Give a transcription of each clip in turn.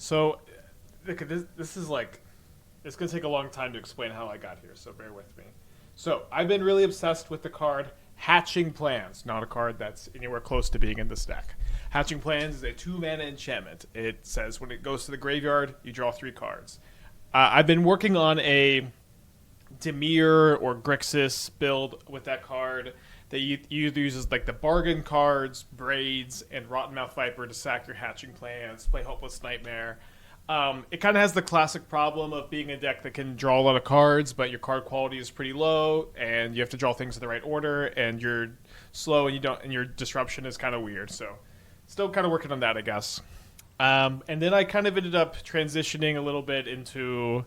So, look, this is like, it's going to take a long time to explain how I got here, so bear with me. So, I've been really obsessed with the card Hatching Plans, not a card that's anywhere close to being in this deck. Hatching Plans is a 2-mana enchantment. It says when it goes to the graveyard, you draw 3 cards. I've been working on a Dimir or Grixis build with that card that either uses like the bargain cards, Braids, and Rottenmouth Viper to sack your Hatching Plans, play Hopeless Nightmare. It kind of has the classic problem of being a deck that can draw a lot of cards, but your card quality is pretty low, and you have to draw things in the right order, and you're slow, and your disruption is kind of weird. So, still kind of working on that, I guess. And then I kind of ended up transitioning a little bit into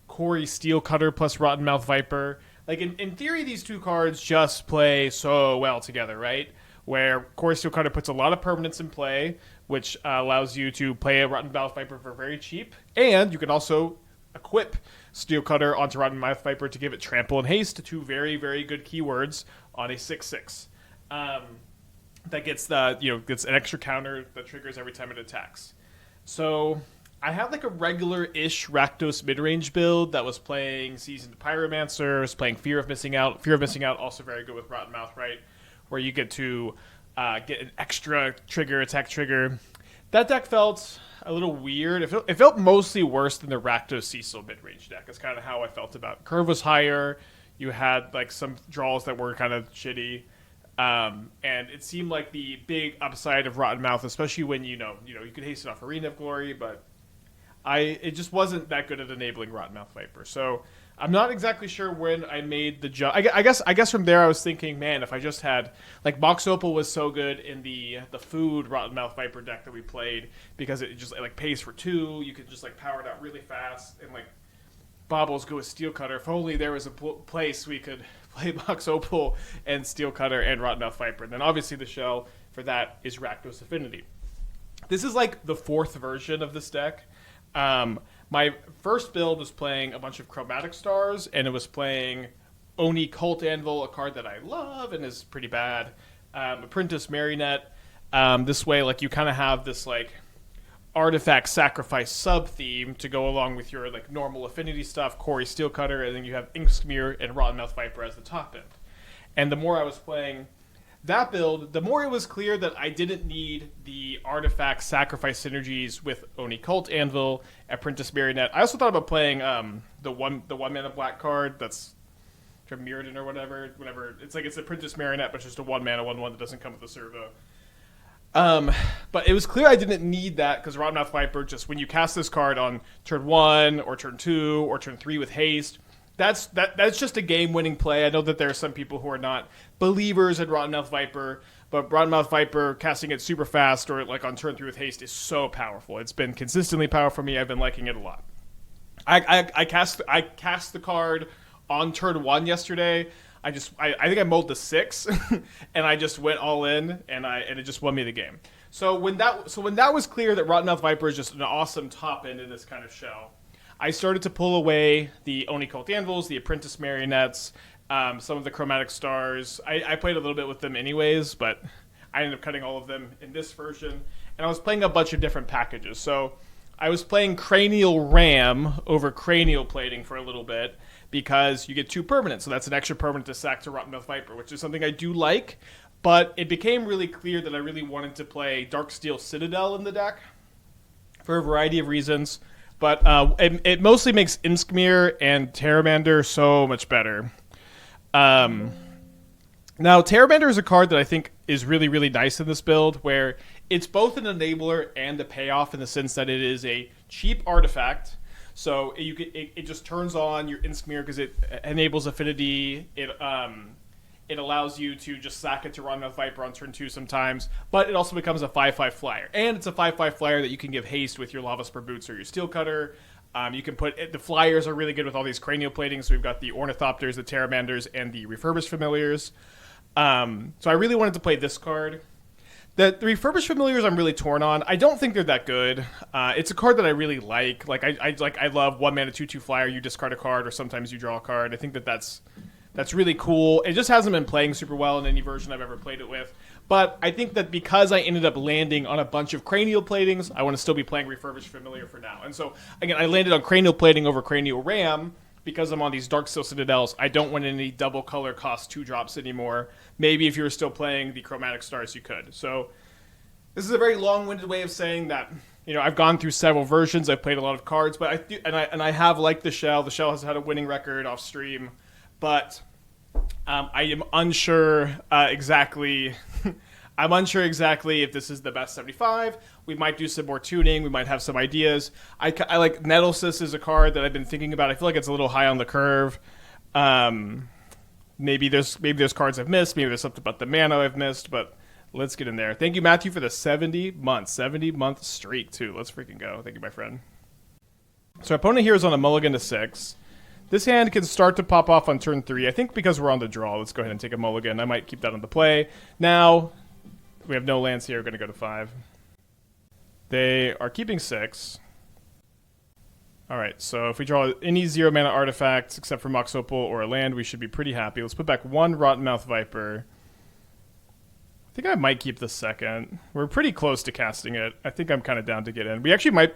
Cori-Steel Cutter plus Rottenmouth Viper. Like, in theory, these two cards just play so well together, right? Where Cori-Steel Cutter puts a lot of permanence in play, which allows you to play a Rottenmouth Viper for very cheap. And you can also equip Steel Cutter onto Rottenmouth Viper to give it Trample and Haste, 2 very, very good keywords on a 6/6. That gets gets an extra counter that triggers every time it attacks. So I had like a regular-ish Rakdos mid-range build that was playing Seasoned Pyromancer, was playing Fear of Missing Out. Fear of Missing Out also very good with Rottenmouth, right? Where you get to get an extra attack trigger. That deck felt a little weird. It felt mostly worse than the Rakdos Cecil mid-range deck. That's kind of how I felt about it. Curve was higher. You had like some draws that were kind of shitty. And it seemed like the big upside of Rottenmouth, especially when you could hasten off Arena of Glory, but it just wasn't that good at enabling Rottenmouth Viper. So I'm not exactly sure when I made the jump. I guess from there I was thinking, man, if I just had like Mox Opal was so good in the food Rottenmouth Viper deck that we played because it just like pays for 2. You could just like power it out really fast and like Baubles go with Steel Cutter. If only there was a place we could play Mox Opal and Steel Cutter and Rottenmouth Viper. And then obviously the shell for that is Rakdos Affinity. This is like the 4th version of this deck. My first build was playing a bunch of Chromatic Stars, and it was playing Oni Cult Anvil, a card that I love and is pretty bad. Apprentice Marionette. This way, like you kind of have this like artifact sacrifice sub theme to go along with your like normal affinity stuff, Cori-Steel Cutter, and then you have Imskir and Rottenmouth Viper as the top end. And the more I was playing that build, the more it was clear that I didn't need the artifact sacrifice synergies with Oni Cult Anvil, Apprentice Marionette. I also thought about playing the one mana black card that's Mirrodin or whatever. It's Apprentice Marionette, but just a 1 mana 1/1 that doesn't come with a servo. But it was clear I didn't need that because Rottenmouth Viper, just when you cast this card on turn 1 or turn 2 or turn 3 with haste, that's just a game-winning play. I know that there are some people who are not believers in Rottenmouth Viper, but Rottenmouth Viper casting it super fast or like on turn 3 with haste is so powerful. It's been consistently powerful for me. I've been liking it a lot. I cast the card on turn 1 yesterday. I think I mulled the 6, and I just went all in, and it just won me the game. So when that was clear that Rottenmouth Viper is just an awesome top end in this kind of shell, I started to pull away the Oni Cult Anvils, the Apprentice Marionettes, some of the Chromatic Stars. I played a little bit with them anyways, but I ended up cutting all of them in this version, and I was playing a bunch of different packages. So I was playing Cranial Ram over Cranial Plating for a little bit, because you get 2 permanents, so that's an extra permanent to sack to Rottenmouth Viper, which is something I do like, but it became really clear that I really wanted to play Darksteel Citadel in the deck for a variety of reasons, but it mostly makes Imskir and Pteramander so much better. Now, Pteramander is a card that I think is really, really nice in this build, where it's both an enabler and a payoff in the sense that it is a cheap artifact. So it just turns on your Imskir because it enables affinity. It allows you to just sack it to Rottenmouth Viper on turn 2 sometimes, but it also becomes a 5/5 flyer. And it's a 5/5 flyer that you can give haste with your Lavaspur Boots or your Steel Cutter. You can the flyers are really good with all these Cranial Platings. So we've got the Ornithopters, the Pteramanders, and the Refurbished Familiars. So I really wanted to play this card. The Refurbished Familiars I'm really torn on. I don't think they're that good. It's a card that I really like. I love 1 mana 2/2 flyer. You discard a card, or sometimes you draw a card. I think that's really cool. It just hasn't been playing super well in any version I've ever played it with. But I think that because I ended up landing on a bunch of Cranial Platings, I want to still be playing Refurbished Familiar for now. And so, again, I landed on Cranial Plating over Cranial Ram because I'm on these Darksteel Citadels. I don't want any double color cost 2 drops anymore. Maybe if you were still playing the Chromatic Stars, you could. So this is a very long-winded way of saying that, you know, I've gone through several versions. I've played a lot of cards, but I do, and I have liked the Shell. The Shell has had a winning record off stream, but I am unsure exactly. I'm unsure exactly if this is the best 75. We might do some more tuning. We might have some ideas. I like Nettlesis is a card that I've been thinking about. I feel like it's a little high on the curve. Maybe there's cards I've missed. Maybe there's something about the mana I've missed. But let's get in there. Thank you, Matthew, for the 70-month streak too. Let's freaking go. Thank you, my friend. So our opponent here is on a mulligan to 6. This hand can start to pop off on turn 3. I think because we're on the draw, let's go ahead and take a mulligan. I might keep that on the play. Now, we have no lands here. We're going to go to 5. They are keeping 6. Alright, so if we draw any 0-mana artifacts except for Mox Opal or a land, we should be pretty happy. Let's put back 1 Rottenmouth Viper. I think I might keep the second. We're pretty close to casting it. I think I'm kind of down to get in. We actually might...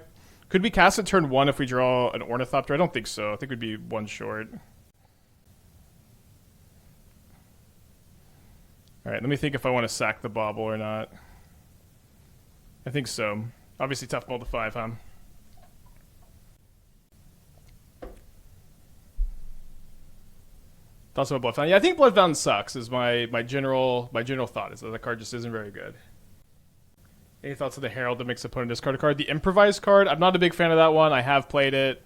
Could we cast it turn 1 if we draw an Ornithopter? I don't think so. I think we'd be 1 short. Alright, let me think if I want to sack the Bauble or not. I think so. Obviously tough mull to 5, huh? Thoughts about Blood Fountain? Yeah, I think Blood Fountain sucks is my general thought, is that the card just isn't very good. Any thoughts on the Herald that makes the opponent discard a card? The Improvised card, I'm not a big fan of that one. I have played it.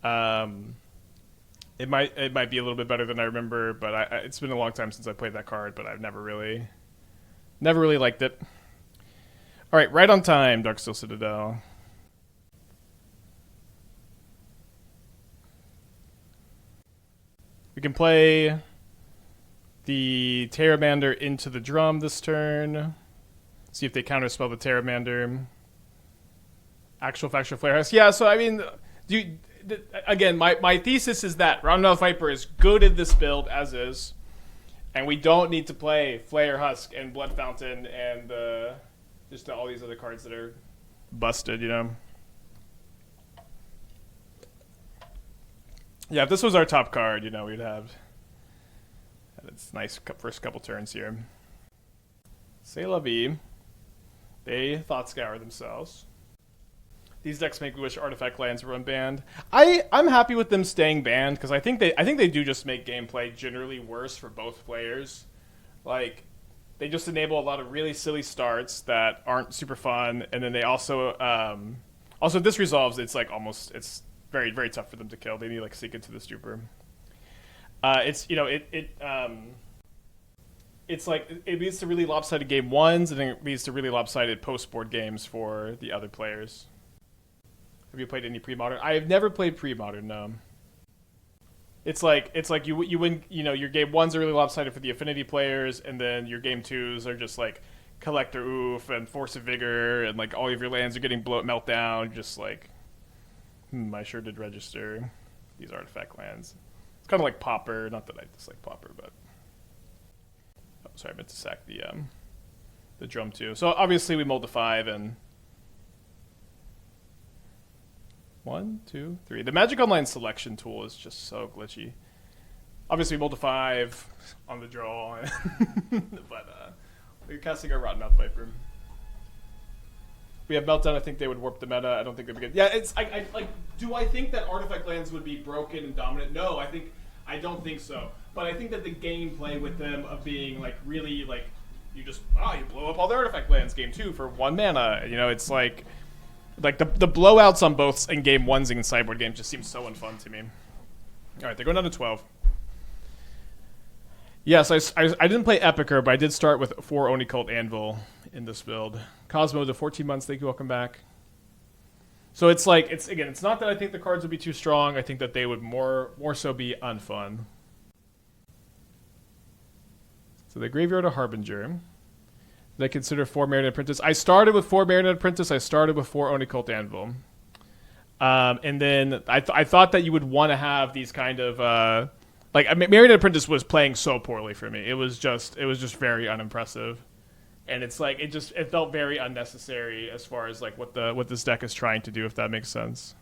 It might be a little bit better than I remember, but it's been a long time since I played that card, but I've never really liked it. All right, right on time, Darksteel Citadel. We can play the Pteramander into the drum this turn. See if they counterspell the Pteramander. Actual Factual Flare Husk. Yeah, so I mean, again, my thesis is that Rottenmouth Viper is good in this build as is, and we don't need to play Flare Husk and Blood Fountain and just all these other cards that are busted, you know. Yeah, if this was our top card, you know, we'd have its nice first couple turns here. C'est la vie. They thought scour themselves. These decks make me wish artifact lands were unbanned. I'm happy with them staying banned because I think they do just make gameplay generally worse for both players. Like, they just enable a lot of really silly starts that aren't super fun, and then they also if this resolves, it's like it's very, very tough for them to kill. They need like Seek Into the Stupor. It's, you know, it's like it leads to really lopsided game ones, and then it leads to really lopsided post-board games for the other players. Have you played any pre-modern? I have never played pre-modern, no. It's like you win, you know, your game ones are really lopsided for the affinity players, and then your game twos are just like Collector Oof and Force of Vigor, and like all of your lands are getting meltdown, just like, I sure did register these artifact lands. It's kind of like Pauper, not that I dislike Pauper, but... Oh, sorry, I meant to sack the drum too. So obviously we mulled to 5 and 1, 2, 3. The Magic Online selection tool is just so glitchy. Obviously we mulled to 5 on the draw, but we're casting our Rottenmouth Viper. We have Meltdown. I think they would warp the meta. I don't think they'd be good. Yeah, it's like. Do I think that artifact lands would be broken and dominant? No, I don't think so. But I think that the gameplay with them of being like really like you blow up all the artifact lands game 2 for 1 mana. You know, it's like the blowouts on both in game 1s and sideboard games just seem so unfun to me. All right, they're going down to 12. Yes, I didn't play Epicer, but I did start with 4 Oni Cult Anvil in this build. Cosmo to 14 months. Thank you. Welcome back. So it's like it's not that I think the cards would be too strong. I think that they would more so be unfun. So they graveyard a Harbinger. They consider 4 Marionette Apprentice. I started with 4 Marionette Apprentice. I started with 4 Oni Cult Anvil. And then I thought that you would want to have these kind of Marionette Apprentice was playing so poorly for me. It was just very unimpressive. And it's like it felt very unnecessary as far as like what this deck is trying to do, if that makes sense.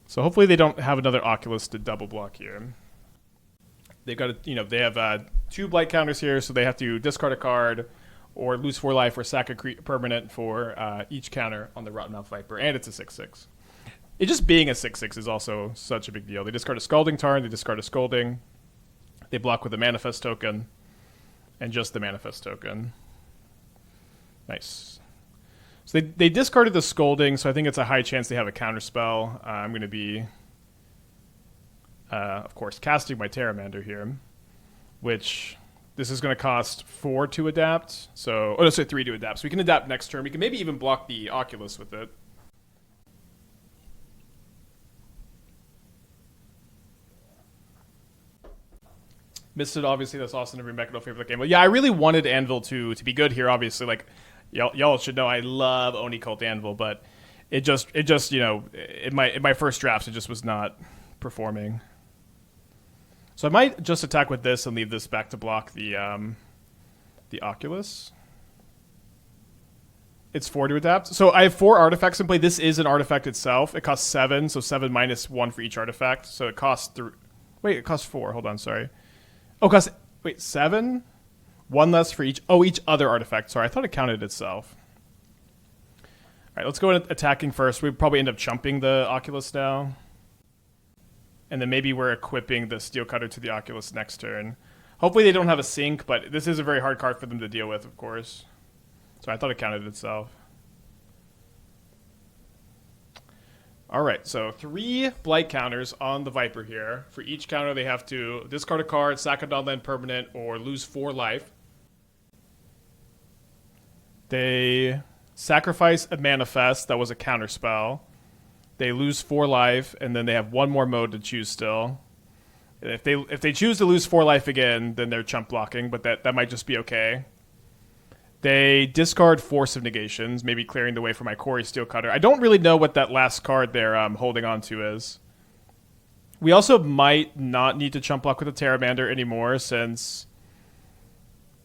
So hopefully they don't have another Oculus to double block here. They've got they have 2 blight counters here, so they have to discard a card or lose 4 life or sack a permanent for each counter on the Rottenmouth Viper, and it's a 6/6. It just being a 6/6 is also such a big deal. They discard a Scalding Tarn, they discard a Scolding, they block with a Manifest token, and just the Manifest token. Nice. So they discarded the Scolding, so I think it's a high chance they have a counterspell. I'm going to be, of course, casting my Pteramander here, which this is going to cost 4 to adapt. So, oh, no, sorry, 3 to adapt. So we can adapt next turn. We can maybe even block the Oculus with it. Missed it, obviously. That's awesome. Every Mechano favorite game. But yeah, I really wanted Anvil to be good here, obviously. Like, y'all should know I love Oni Cult Anvil, but it just in my first drafts, it just was not performing. So I might just attack with this and leave this back to block the Oculus. It's 4 to adapt. So I have 4 artifacts in play. This is an artifact itself. It costs 7, so 7 minus 1 for each artifact. So it costs it costs 4. Hold on, sorry. Oh, it costs 7? 1 less for each. Oh, each other artifact. Sorry, I thought it counted itself. All right, let's go attacking first. We probably end up chumping the Oculus now. And then maybe we're equipping the Steel Cutter to the Oculus next turn. Hopefully they don't have a sink, but this is a very hard card for them to deal with, of course. So I thought it counted itself. All right, so 3 blight counters on the Viper here. For each counter, they have to discard a card, sack a non-land permanent, or lose 4 life. They sacrifice a Manifest that was a counter spell. They lose 4 life, and then they have 1 more mode to choose still. If they choose to lose 4 life again, then they're chump blocking, but that might just be okay. They discard Force of Negations, maybe clearing the way for my Cori-Steel Cutter. I don't really know what that last card they're holding on to is. We also might not need to chump block with the Pteramander anymore, since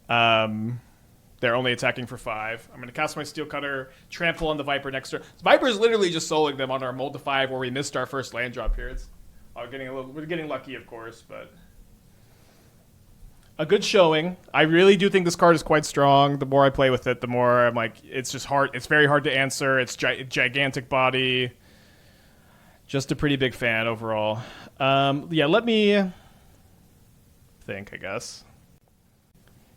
they're only attacking for 5. I'm going to cast my Steel Cutter, trample on the Viper next turn. Viper is literally just soloing them on our mold to 5 where we missed our first land drop here. We're getting lucky, of course, but a good showing. I really do think this card is quite strong. The more I play with it, the more I'm like, it's just hard. It's very hard to answer. It's gigantic body. Just a pretty big fan overall. Yeah, let me think, I guess.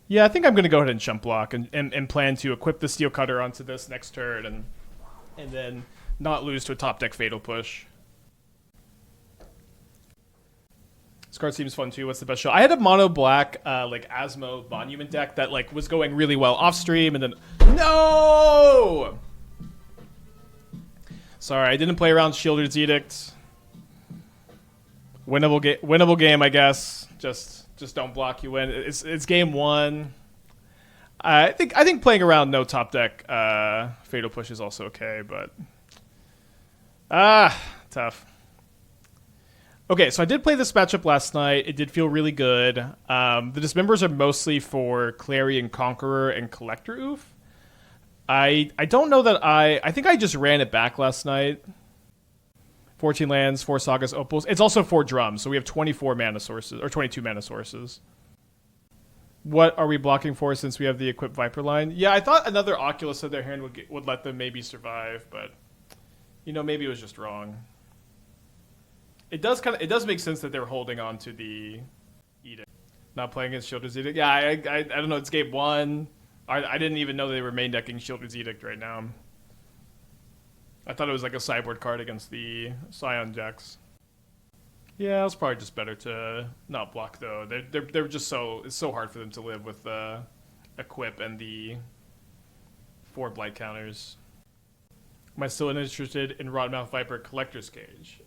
Yeah, I think I'm going to go ahead and chump block and plan to equip the Steel Cutter onto this next turn and then not lose to a top deck Fatal Push. This card seems fun too. What's the best show? I had a mono black like Asmo Monument deck that like was going really well off stream, and then no. Sorry, I didn't play around Shieldred's Edict. Winnable game, I guess. Just don't block, you win. It's game 1. I think playing around no top deck Fatal Push is also okay, but tough. Okay, so I did play this matchup last night. It did feel really good. The Dismembers are mostly for Clarion Conqueror and Collector Oof. I don't know that I think I just ran it back last night. 14 lands, 4 Sagas, Opals. It's also 4 drums, so we have 24 mana sources, or 22 mana sources. What are we blocking for since we have the equipped Viper line? Yeah, I thought another Oculus in their hand would let them maybe survive, but maybe it was just wrong. It does make sense that they're holding on to the Edict. Not playing against Shieldred's Edict. Yeah, I don't know. It's game 1. I didn't even know they were main decking Shieldred's Edict right now. I thought it was like a sideboard card against the Scion decks. Yeah, it's probably just better to not block though. They're just it's so hard for them to live with the equip and the 4 blight counters. Am I still interested in Rottenmouth Viper Collector's Cage?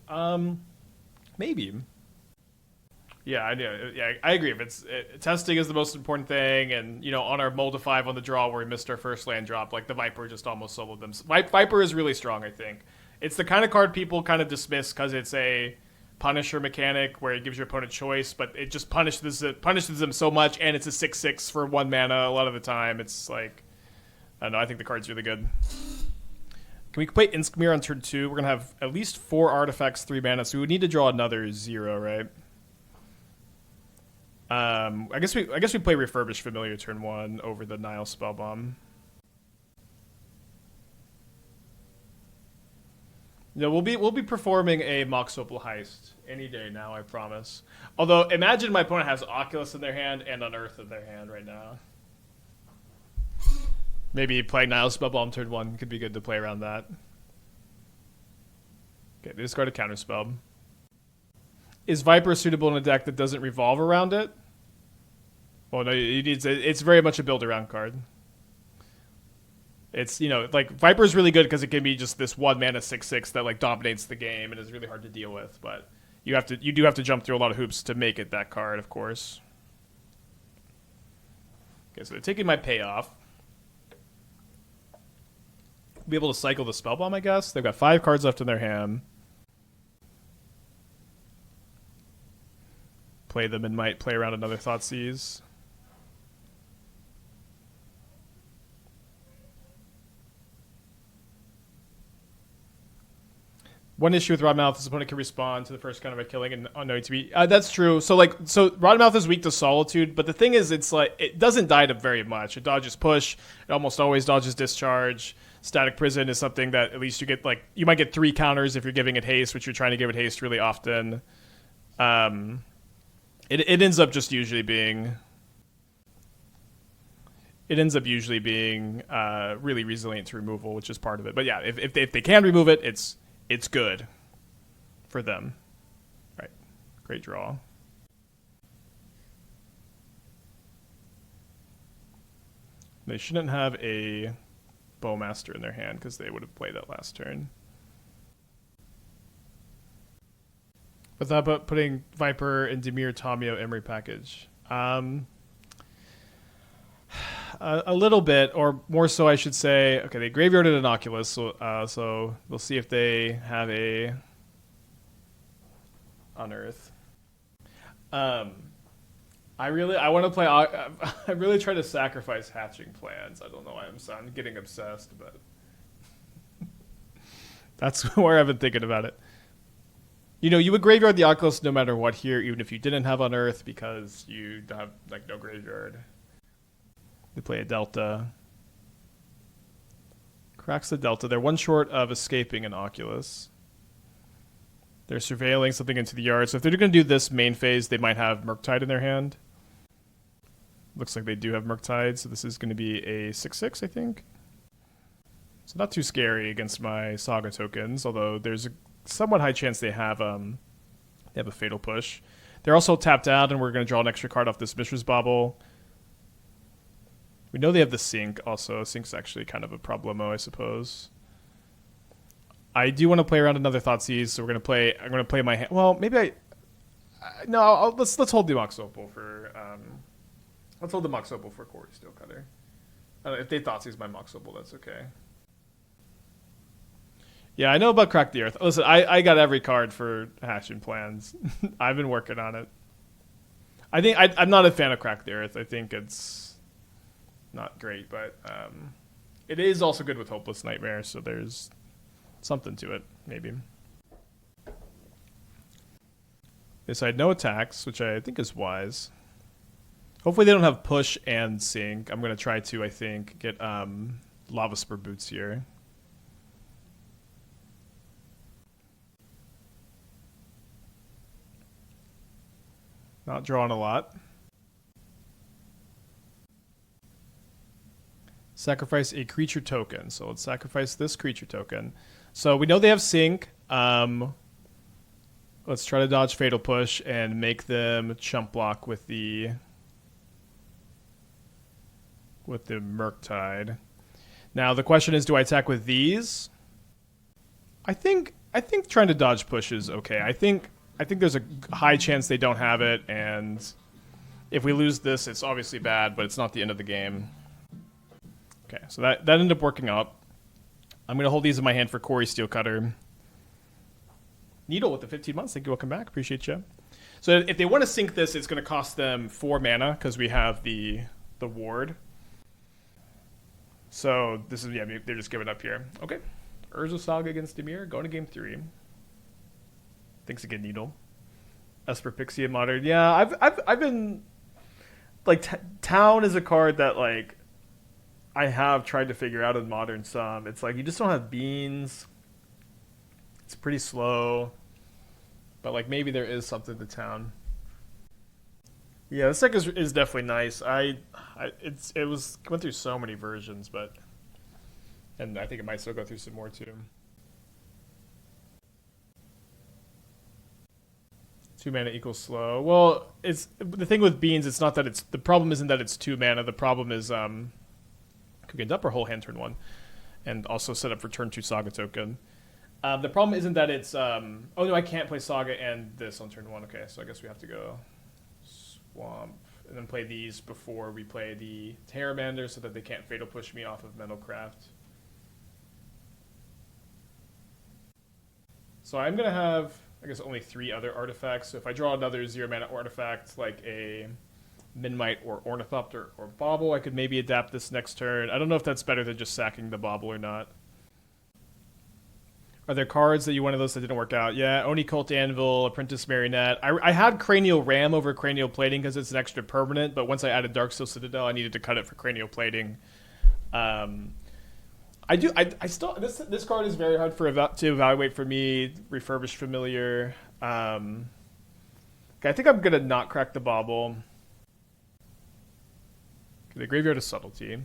Maybe. Yeah, I know. Yeah, I agree. If testing is the most important thing, and on our mold to 5 on the draw where we missed our first land drop, like the Viper just almost soloed them. Viper is really strong. I think it's the kind of card people kind of dismiss because it's a Punisher mechanic where it gives your opponent choice, but it just punishes them so much, and it's a 6/6 for 1 mana a lot of the time. It's like, I don't know, I think the card's really good. Can we play Imskir on turn 2? We're gonna have at least 4 artifacts, 3 mana, so we would need to draw another 0, right? I guess we play Refurbished Familiar turn 1 over the Nihil Spellbomb. Yeah, we'll be performing a Mox Opal heist any day now, I promise. Although, imagine my opponent has Oculus in their hand and Unearth in their hand right now. Maybe playing Nihil Spellbomb turn 1 could be good to play around that. Okay, they discard a counterspell. Is Viper suitable in a deck that doesn't revolve around it? Well, no, it's very much a build-around card. It's, you know, like, Viper's really good because it can be just this 1 mana 6/6 that, like, dominates the game and is really hard to deal with, but you do have to jump through a lot of hoops to make it that card, of course. Okay, so they're taking my payoff. Be able to cycle the Spellbomb, I guess. They've got 5 cards left in their hand. Play them and might play around another Thoughtseize. One issue with Rottenmouth is opponent can respond to the first counter by killing and unknowing to be. That's true. So Rottenmouth is weak to Solitude, but the thing is, it's like it doesn't die to very much. It dodges push. It almost always dodges discharge. Static Prison is something that at least you get, like, you might get 3 counters if you're giving it haste, which you're trying to give it haste really often. It ends up just usually being. It ends up usually being really resilient to removal, which is part of it. But yeah, if they can remove it, it's good for them. Right. Great draw. They shouldn't have a Bowmaster in their hand because they would have played that last turn. But that about putting Viper and Dimir Tomio Emery package. A little bit, or more so I should say. Okay, they graveyarded an Oculus, so we'll see if they have a Unearth. I want to play. I really try to sacrifice Hatching Plans. I don't know why I'm getting obsessed, but that's where I've been thinking about it. You know, you would graveyard the Oculus no matter what here, even if you didn't have Unearth, because you have, like, no graveyard. They play a Delta. Cracks the Delta. They're 1 short of escaping an Oculus. They're surveilling something into the yard. So if they're going to do this main phase, they might have Murktide in their hand. Looks like they do have Murktide, so this is going to be a 6/6, I think. So not too scary against my Saga tokens, although there's a somewhat high chance they have a Fatal Push. They're also tapped out, and we're going to draw an extra card off this Mishra's Bauble. We know they have the Sync also. Sync's actually kind of a problemo, I suppose. I do want to play around another Thoughtseize, so I'm going to play my hand. Well, maybe let's hold the Mox Opal for Cori-Steel Cutter. If they Thoughtseize my Mox Opal, that's okay. Yeah, I know about Crack the Earth. Listen, I got every card for Hatching Plans. I've been working on it. I'm not a fan of Crack the Earth. I think it's not great, but it is also good with Hopeless Nightmare, so there's something to it, maybe. They decide no attacks, which I think is wise. Hopefully they don't have push and sync. I'm going to try to, I think, get Lavaspur Boots here. Not drawing a lot. Sacrifice a creature token. So let's sacrifice this creature token. So we know they have sync. Let's try to dodge Fatal Push and make them chump block with the Murktide. Now the question is, do I attack with these? I think trying to dodge push is okay. I think there's a high chance they don't have it, and if we lose this, it's obviously bad, but it's not the end of the game. Okay, so that ended up working out. I'm going to hold these in my hand for Cori-Steel Cutter. Needle with the 15 months. Thank you. Welcome back. Appreciate you. So if they want to sync this, it's going to cost them 4 mana because we have the ward. So this is, yeah, they're just giving up here. Okay. Urza Saga against Dimir. Going to game 3. Thanks again, Needle. Esper Pixie and Modern. Yeah, I've been like Town is a card that like I have tried to figure out in Modern some. It's like you just don't have beans. It's pretty slow. But like maybe there is something to Town. Yeah, this deck is definitely nice. It went through so many versions, and I think it might still go through some more too. 2 mana equals slow. Well, it's the thing with beans. It's not that it's the problem isn't that it's 2 mana. The problem is could end up or whole hand turn 1, and also set up for turn 2 Saga token. The problem isn't that it's oh no, I can't play Saga and this on turn 1. Okay, so I guess we have to go Swamp and then play these before we play the Pteramander so that they can't fatal push me off of Metalcraft. So I'm gonna have, I guess, only 3 other artifacts. So if I draw another 0 mana artifact like a Memnite or Ornithopter or Bauble, I could maybe adapt this next turn. I don't know if that's better than just sacking the Bauble or not. Are there cards that you wanted those that didn't work out? Yeah, Oni Cult Anvil, Apprentice Marionette. I had Cranial Ram over Cranial Plating because it's an extra permanent, but once I added Darksteel Citadel, I needed to cut it for Cranial Plating. I still this card is very hard to evaluate for me. Refurbished Familiar. Okay, I think I'm gonna not crack the Bauble. Okay, the Graveyard is Subtlety.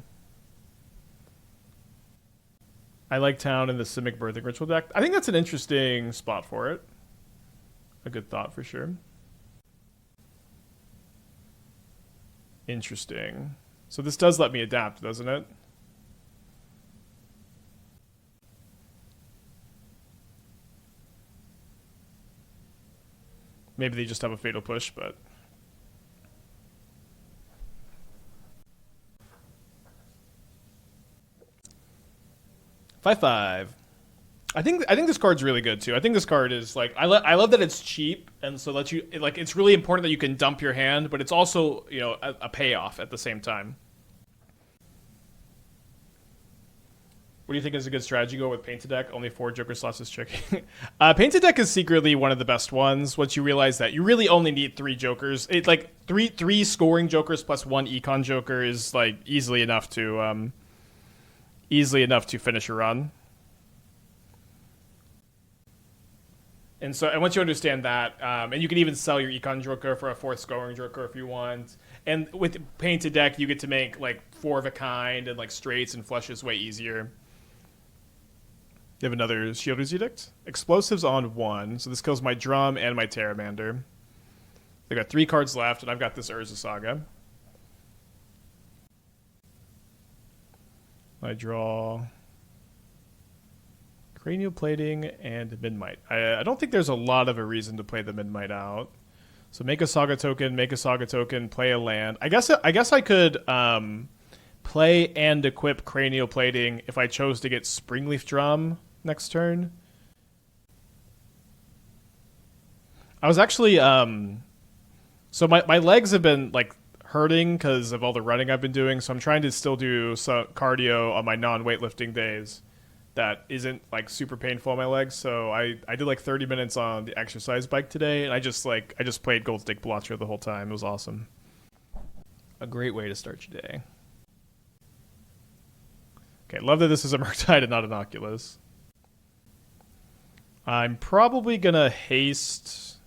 I like Town in the Simic Birthing Ritual deck. I think that's an interesting spot for it. A good thought for sure. Interesting. So this does let me adapt, doesn't it? Maybe they just have a fatal push, but... Five. I think this card's really good too. I think this card is like I love that it's cheap and so lets you like it's really important that you can dump your hand, but it's also, you know, a payoff at the same time. What do you think is a good strategy? Go with Painted Deck. Only 4 Joker slots is tricky. Painted Deck is secretly one of the best ones. Once you realize that you really only need 3 Jokers, it's like three scoring Jokers plus 1 Econ Joker is like easily enough to finish a run. And once you understand that, and you can even sell your Econ Joker for a 4th scoring Joker if you want. And with Painted Deck, you get to make like 4 of a kind and like straights and flushes way easier. You have another Shielders Edict. Explosives on 1, so this kills my Drum and my Pteramander. They got 3 cards left, and I've got this Urza Saga. I draw Cranial Plating and Memnite. I don't think there's a lot of a reason to play the Memnite out. So make a Saga token, play a land. I guess I could play and equip Cranial Plating if I chose to get Springleaf Drum next turn. I was actually so my legs have been like hurting because of all the running I've been doing, so I'm trying to still do some cardio on my non-weightlifting days that isn't like super painful on my legs. So I did like 30 minutes on the exercise bike today, and I just played Gold Stick Blotcher the whole time. It was awesome. A great way to start your day. Okay, love that this is a Murktide and not an Oculus. I'm probably gonna haste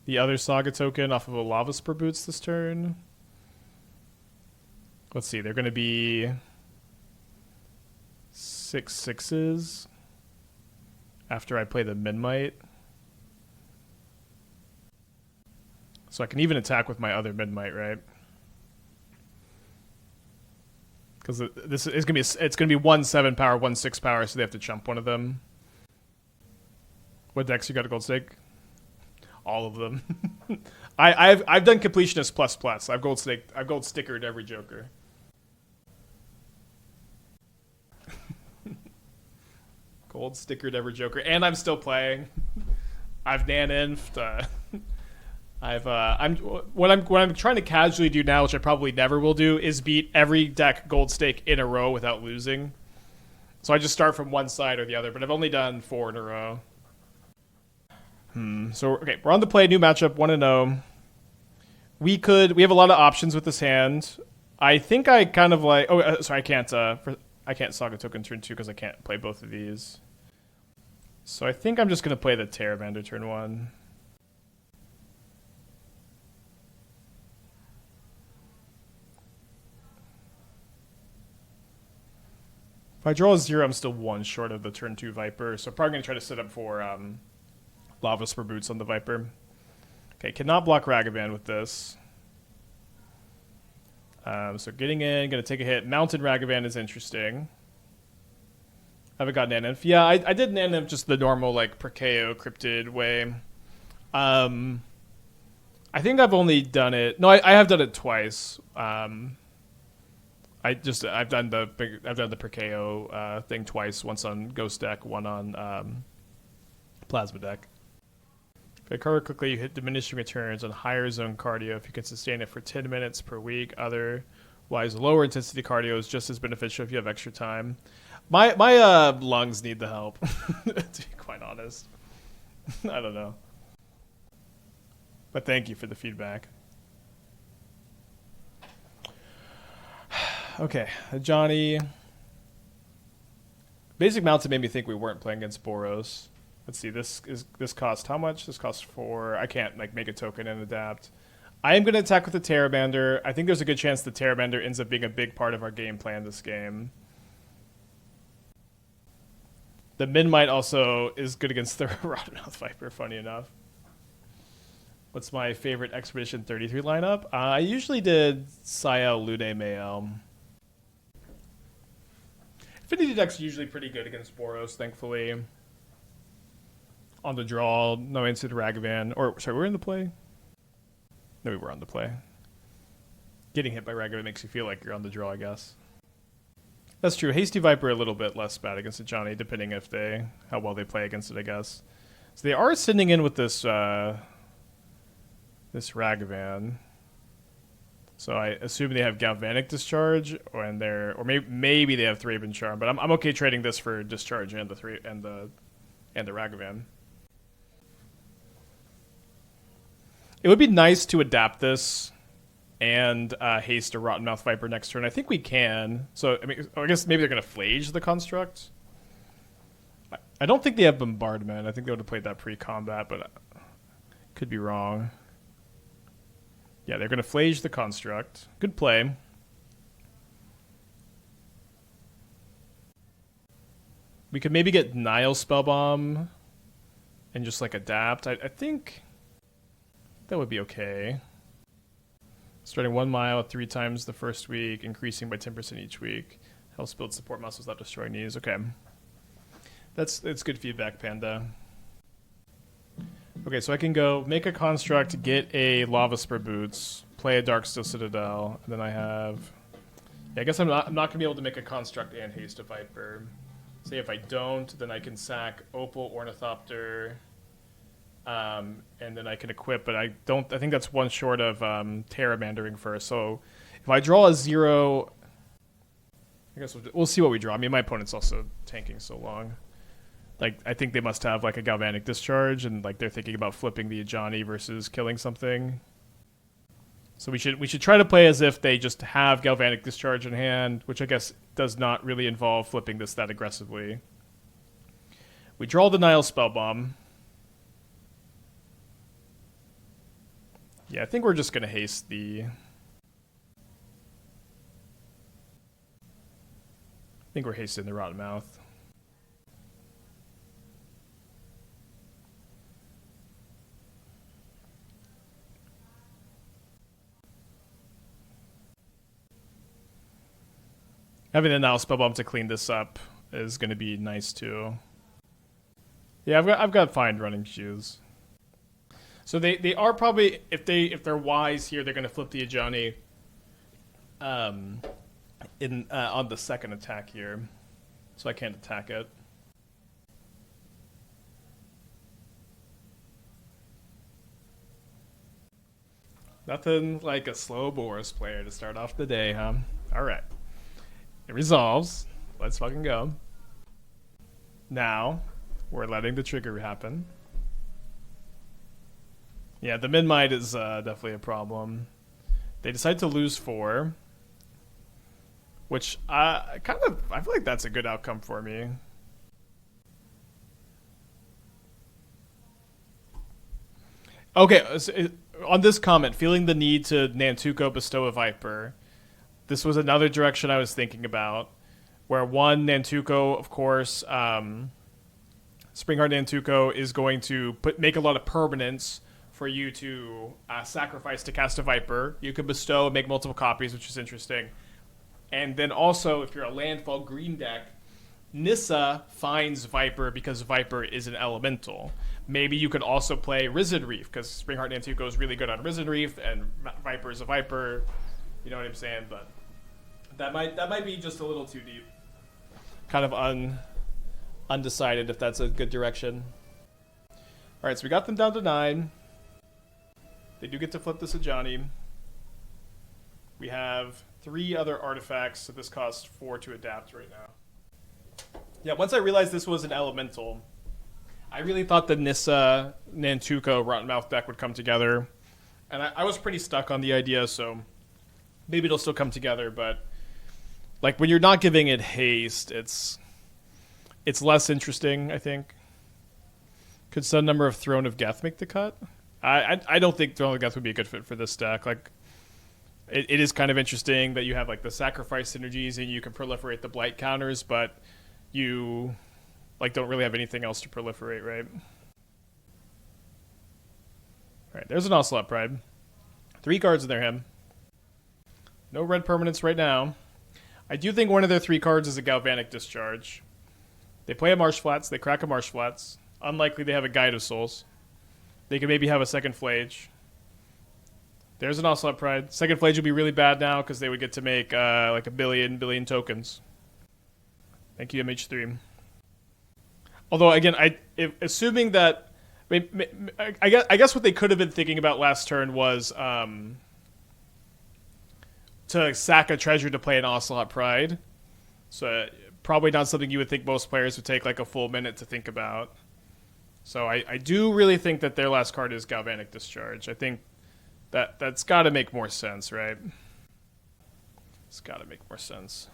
the other Saga token off of a Lavaspur Boots this turn. Let's see, they're gonna be 6/6s after I play the Memnite. So I can even attack with my other Memnite, right? Because this is gonna be it's gonna be 1/7 power, 1/6 power, so they have to chump one of them. What decks you got a Gold Stake? All of them. I've done Completionist plus. I've gold stickered every Joker. Gold stickered every Joker, and I'm still playing. I've nan-infed. What I'm trying to casually do now, which I probably never will do, is beat every deck gold stake in a row without losing. So I just start from one side or the other, but I've only done 4 in a row. So okay, we're on the play, new matchup, 1-0. We have a lot of options with this hand. I think I kind of like. Oh, sorry, I can't Saga token turn 2 because I can't play both of these. So I think I'm just gonna play the Pteramander turn 1. If I draw a 0, I'm still 1 short of the turn 2 Viper, so I'm probably gonna try to set up for Lavaspur Boots on the Viper. Okay, cannot block Ragavan with this. So getting in, gonna take a hit. Mounted Ragavan is interesting. I haven't got Nanimp. Yeah, I did Nanimp just the normal, like, Perkeo cryptid way. I think I've only done it... No, I have done it twice. I've done the Perkeo thing twice. Once on Ghost deck, one on Plasma deck. If I recover quickly, you hit diminishing returns on higher zone cardio if you can sustain it for 10 minutes per week. Otherwise, lower intensity cardio is just as beneficial if you have extra time. My lungs need the help, to be quite honest. I don't know. But thank you for the feedback. Okay, Johnny. Basic Mountain made me think we weren't playing against Boros. Let's see, this cost how much? This costs 4. I can't like make a token and adapt. I am going to attack with the Pteramander. I think there's a good chance the Pteramander ends up being a big part of our game plan this game. The Memnite also is good against the Rottenmouth Viper, funny enough. What's my favorite Expedition 33 lineup? I usually did Sael, Lude, Mael. Affinity deck's usually pretty good against Boros, thankfully. On the draw, no answer to Ragavan. Or, sorry, we're in the play? No, we were on the play. Getting hit by Ragavan makes you feel like you're on the draw, I guess. That's true. Hasty Viper a little bit less bad against a Johnny, depending how well they play against it, I guess. So they are sending in with this this Ragavan. So I assume they have Galvanic Discharge, or maybe they have Thraben Charm, but I'm okay trading this for Discharge and the Ragavan. It would be nice to adapt this and haste a Rottenmouth Viper next turn. I think we can. So I guess maybe they're going to Flage the Construct. I don't think they have Bombardment. I think they would have played that pre-combat, but could be wrong. Yeah, they're going to Flage the Construct. Good play. We could maybe get Nihil Spellbomb and just like adapt. I think that would be okay. Starting 1 mile 3 times the first week, increasing by 10% each week. Helps build support muscles without destroying knees. Okay. That's good feedback, Panda. Okay, so I can go make a construct, get a Lavaspur Boots, play a Darksteel Citadel, and then I have... Yeah, I guess I'm not going to be able to make a construct and haste a Viper. Say if I don't, then I can sack Opal, Ornithopter, and then I can equip, but I think that's 1 short of Pteramandering first. So if I draw a 0, I guess we'll see what we draw. I mean, my opponent's also tanking so long. Like, I think they must have like a Galvanic Discharge, and like they're thinking about flipping the Ajani versus killing something. So we should try to play as if they just have Galvanic Discharge in hand, which I guess does not really involve flipping this that aggressively. We draw the Nihil Spellbomb. Yeah, I think we're just going to haste the... I think we're hasting the Rottenmouth. Having the Nihil Spellbomb to clean this up is going to be nice too. Yeah, I've got fine running shoes. So they are probably, if they're wise here, they're going to flip the Ajani on the second attack here, so I can't attack it. Nothing like a slow Boris player to start off the day, huh? Alright. It resolves. Let's fucking go. Now, we're letting the trigger happen. Yeah, the Memnite is definitely a problem. They decide to lose 4. Which, I feel like that's a good outcome for me. Okay, so on this comment, feeling the need to Nantuko bestow a Viper. This was another direction I was thinking about. Where one, Nantuko, of course, Springheart Nantuko is going to make a lot of permanence for you to sacrifice to cast a Viper. You can bestow and make multiple copies, which is interesting. And then also, if you're a landfall green deck, Nissa finds Viper because Viper is an elemental. Maybe you could also play Risen Reef, because Springheart Nantuko is really good on Risen Reef, and Viper is a Viper. You know what I'm saying? But that might be just a little too deep. Kind of undecided if that's a good direction. Alright, so we got them down to 9. They do get to flip the Sajani. We have 3 other artifacts, so this costs 4 to adapt right now. Yeah, once I realized this was an elemental, I really thought the Nissa, Nantuko, Rottenmouth deck would come together. And I was pretty stuck on the idea, so maybe it'll still come together, but like when you're not giving it haste, it's less interesting, I think. Could some number of Throne of Geth make the cut? I don't think Throne of Geth would be a good fit for this deck. Like, it is kind of interesting that you have like the sacrifice synergies and you can proliferate the blight counters, but you like don't really have anything else to proliferate, right? Alright, there's an Ocelot Pride. 3 cards in their hand. No red permanents right now. I do think one of their 3 cards is a Galvanic Discharge. They play a Marsh Flats, they crack a Marsh Flats. Unlikely they have a Guide of Souls. They could maybe have a second Flage. There's an Ocelot Pride. Second Flage would be really bad now because they would get to make like a billion tokens. Thank you, MH3. Although, again, assuming that... I guess what they could have been thinking about last turn was to sack a treasure to play an Ocelot Pride. So probably not something you would think most players would take like a full minute to think about. So I do really think that their last card is Galvanic Discharge. I think that's got to make more sense, right? It's got to make more sense.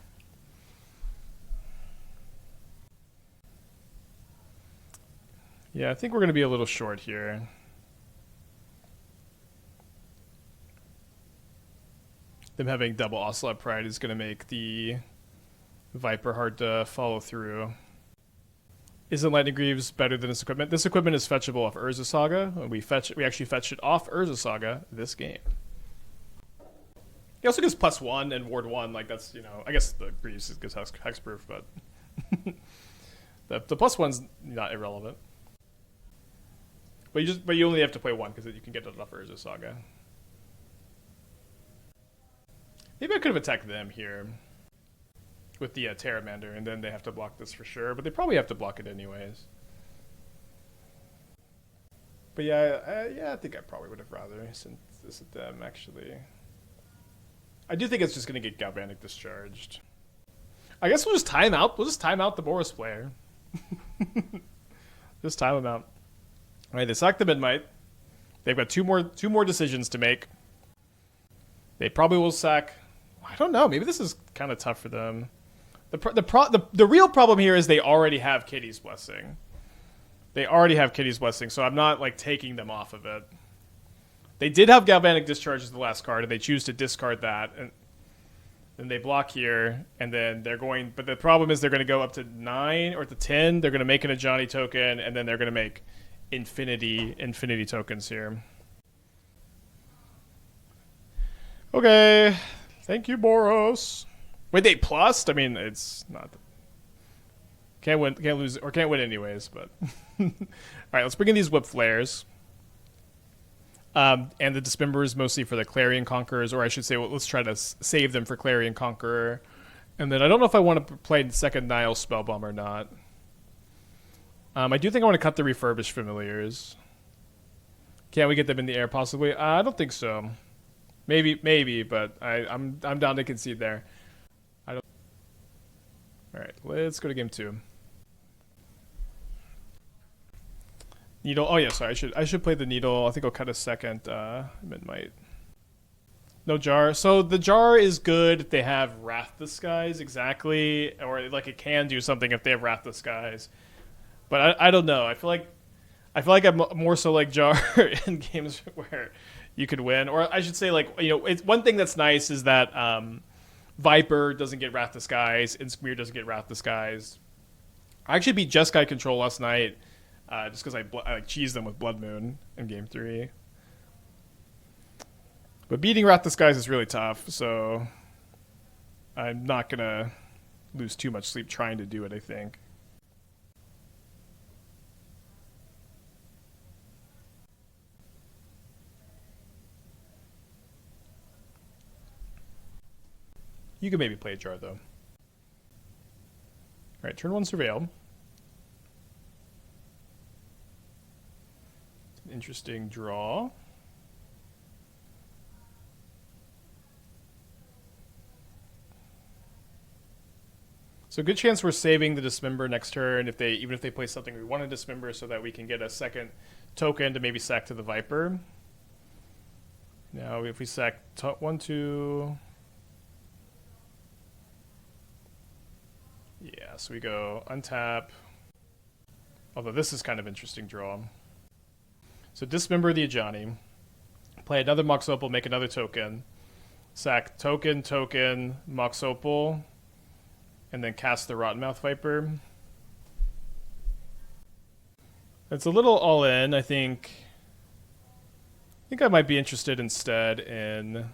Yeah, I think we're going to be a little short here. Them having double Ocelot Pride is going to make the Viper hard to follow through. Isn't Lightning Greaves better than this equipment? This equipment is fetchable off Urza Saga. We actually fetched it off Urza Saga this game. He also gives +1 and Ward 1. Like, that's, you know, I guess the Greaves gives hexproof, but the +1's not irrelevant. But you only have to play 1 because you can get it off Urza Saga. Maybe I could have attacked them here with the Pteramander, and then they have to block this for sure. But they probably have to block it anyways. But yeah, I think I probably would have rather sent this at them, actually. I do think it's just going to get Galvanic Discharged. I guess we'll just time out. We'll just time out the Boris player. Just time him out. All right, they sack the Memnite. They've got two more decisions to make. They probably will sack. I don't know. Maybe this is kind of tough for them. The real problem here is they already have Kitty's Blessing. They already have Kitty's Blessing, so I'm not like taking them off of it. They did have Galvanic Discharge as the last card, and they choose to discard that, and then they block here, and then they're going. But the problem is they're going to go up to 9 or to 10. They're going to make an Ajani token, and then they're going to make infinity tokens here. Okay, thank you, Boros. Wait, they plussed? I mean, it's not. Can't lose, or can't win anyways. But all right, let's bring in these Whipflares. And the Dismember is mostly for the Clarion Conquerors, or I should say, well, let's try to save them for Clarion Conqueror. And then I don't know if I want to play the second Nihil Spellbomb or not. I do think I want to cut the Refurbished Familiars. Can we get them in the air, possibly? I don't think so. maybe, but I'm down to concede there. I don't. All right, let's go to game 2. Needle. Oh yeah, sorry. I should play the needle. I think I'll cut a second. Memnite. No jar. So the jar is good if they have Wrath the Skies, exactly, or like it can do something if they have Wrath the Skies. But I don't know. I feel like I'm more so like jar in games where you could win, or I should say like it's one thing that's nice is that Viper doesn't get Wrath the Skies, Imskir doesn't get Wrath the Skies. I actually beat Jeskai Control last night. Just because I like cheesed them with Blood Moon in game 3. But beating Wrath the Skies is really tough, so I'm not going to lose too much sleep trying to do it, I think. You can maybe play a jar, though. Alright, turn 1 Surveil. Interesting draw. So good chance we're saving the Dismember next turn even if they play something we want to Dismember so that we can get a second token to maybe sack to the Viper. Now if we sack 1, 2. Yeah, so we go untap. Although this is kind of interesting draw. So Dismember the Ajani, play another Mox Opal, make another token, sack token, Mox Opal, and then cast the Rottenmouth Viper. It's a little all in, I think. I might be interested instead in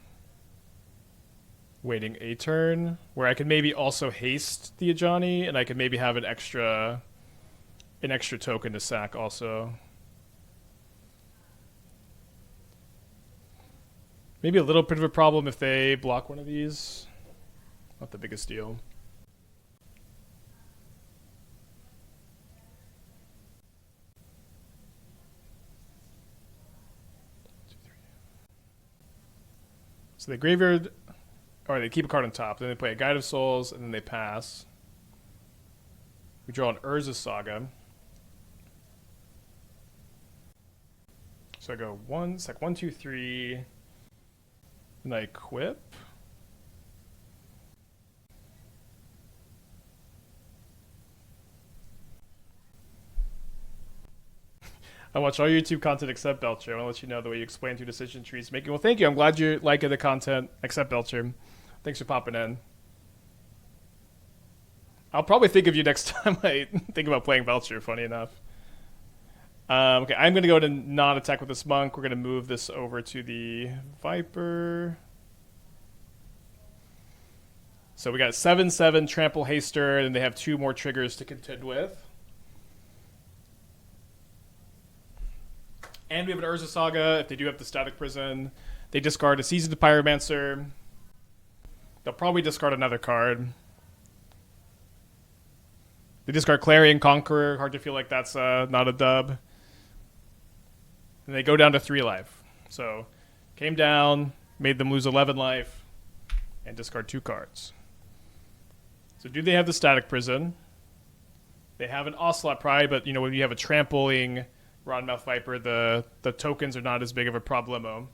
waiting a turn, where I could maybe also haste the Ajani, and I could maybe have an extra token to sack also. Maybe a little bit of a problem if they block one of these. Not the biggest deal. So they graveyard, or they keep a card on top. Then they play a Guide of Souls, and then they pass. We draw an Urza Saga. So I go 1, 2, 3. And I equip. I watch all your YouTube content except Belcher. I want to let you know the way you explain through decision trees making. Well, thank you. I'm glad you're liking the content except Belcher. Thanks for popping in. I'll probably think of you next time I think about playing Belcher, funny enough. Okay, I'm going to go to not attack with this monk. We're going to move this over to the Viper. So we got 7/7 Trample Haster, and they have 2 more triggers to contend with. And we have an Urza Saga. If they do have the Static Prison, they discard a Seasoned Pyromancer. They'll probably discard another card. They discard Clarion Conqueror. Hard to feel like that's not a dub. And they go down to 3 life. So, came down, made them lose 11 life, and discard 2 cards. So do they have the Static Prison? They have an Ocelot Pride, but when you have a trampling Rottenmouth Viper, the tokens are not as big of a problemo.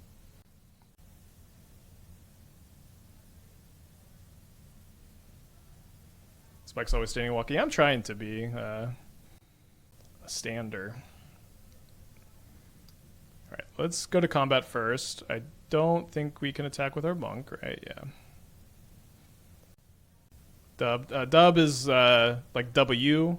Spike's always standing walking. I'm trying to be a stander. Alright, let's go to combat first. I don't think we can attack with our monk, right? Yeah. Dub is like W,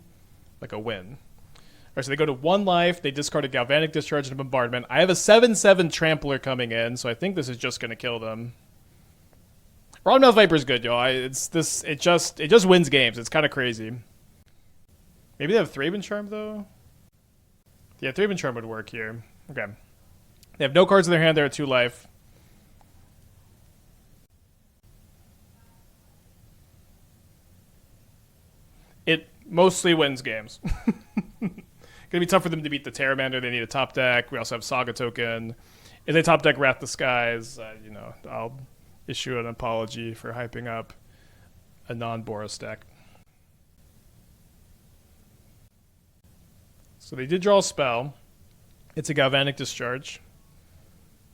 like a win. Alright, so they go to 1 life, they discard a Galvanic Discharge and a Bombardment. I have a 7/7 Trampler coming in, so I think this is just going to kill them. Rottenmouth Viper is good, y'all. It just wins games. It's kind of crazy. Maybe they have Thraben Charm, though? Yeah, Thraben Charm would work here. Okay. They have no cards in their hand. They're at 2 life. It mostly wins games. Gonna be tough for them to beat the Pteramander. They need a top deck. We also have Saga token. if they top deck Wrath the Skies, you know, I'll issue an apology for hyping up a non-Boros deck. So they did draw a spell. It's a Galvanic Discharge.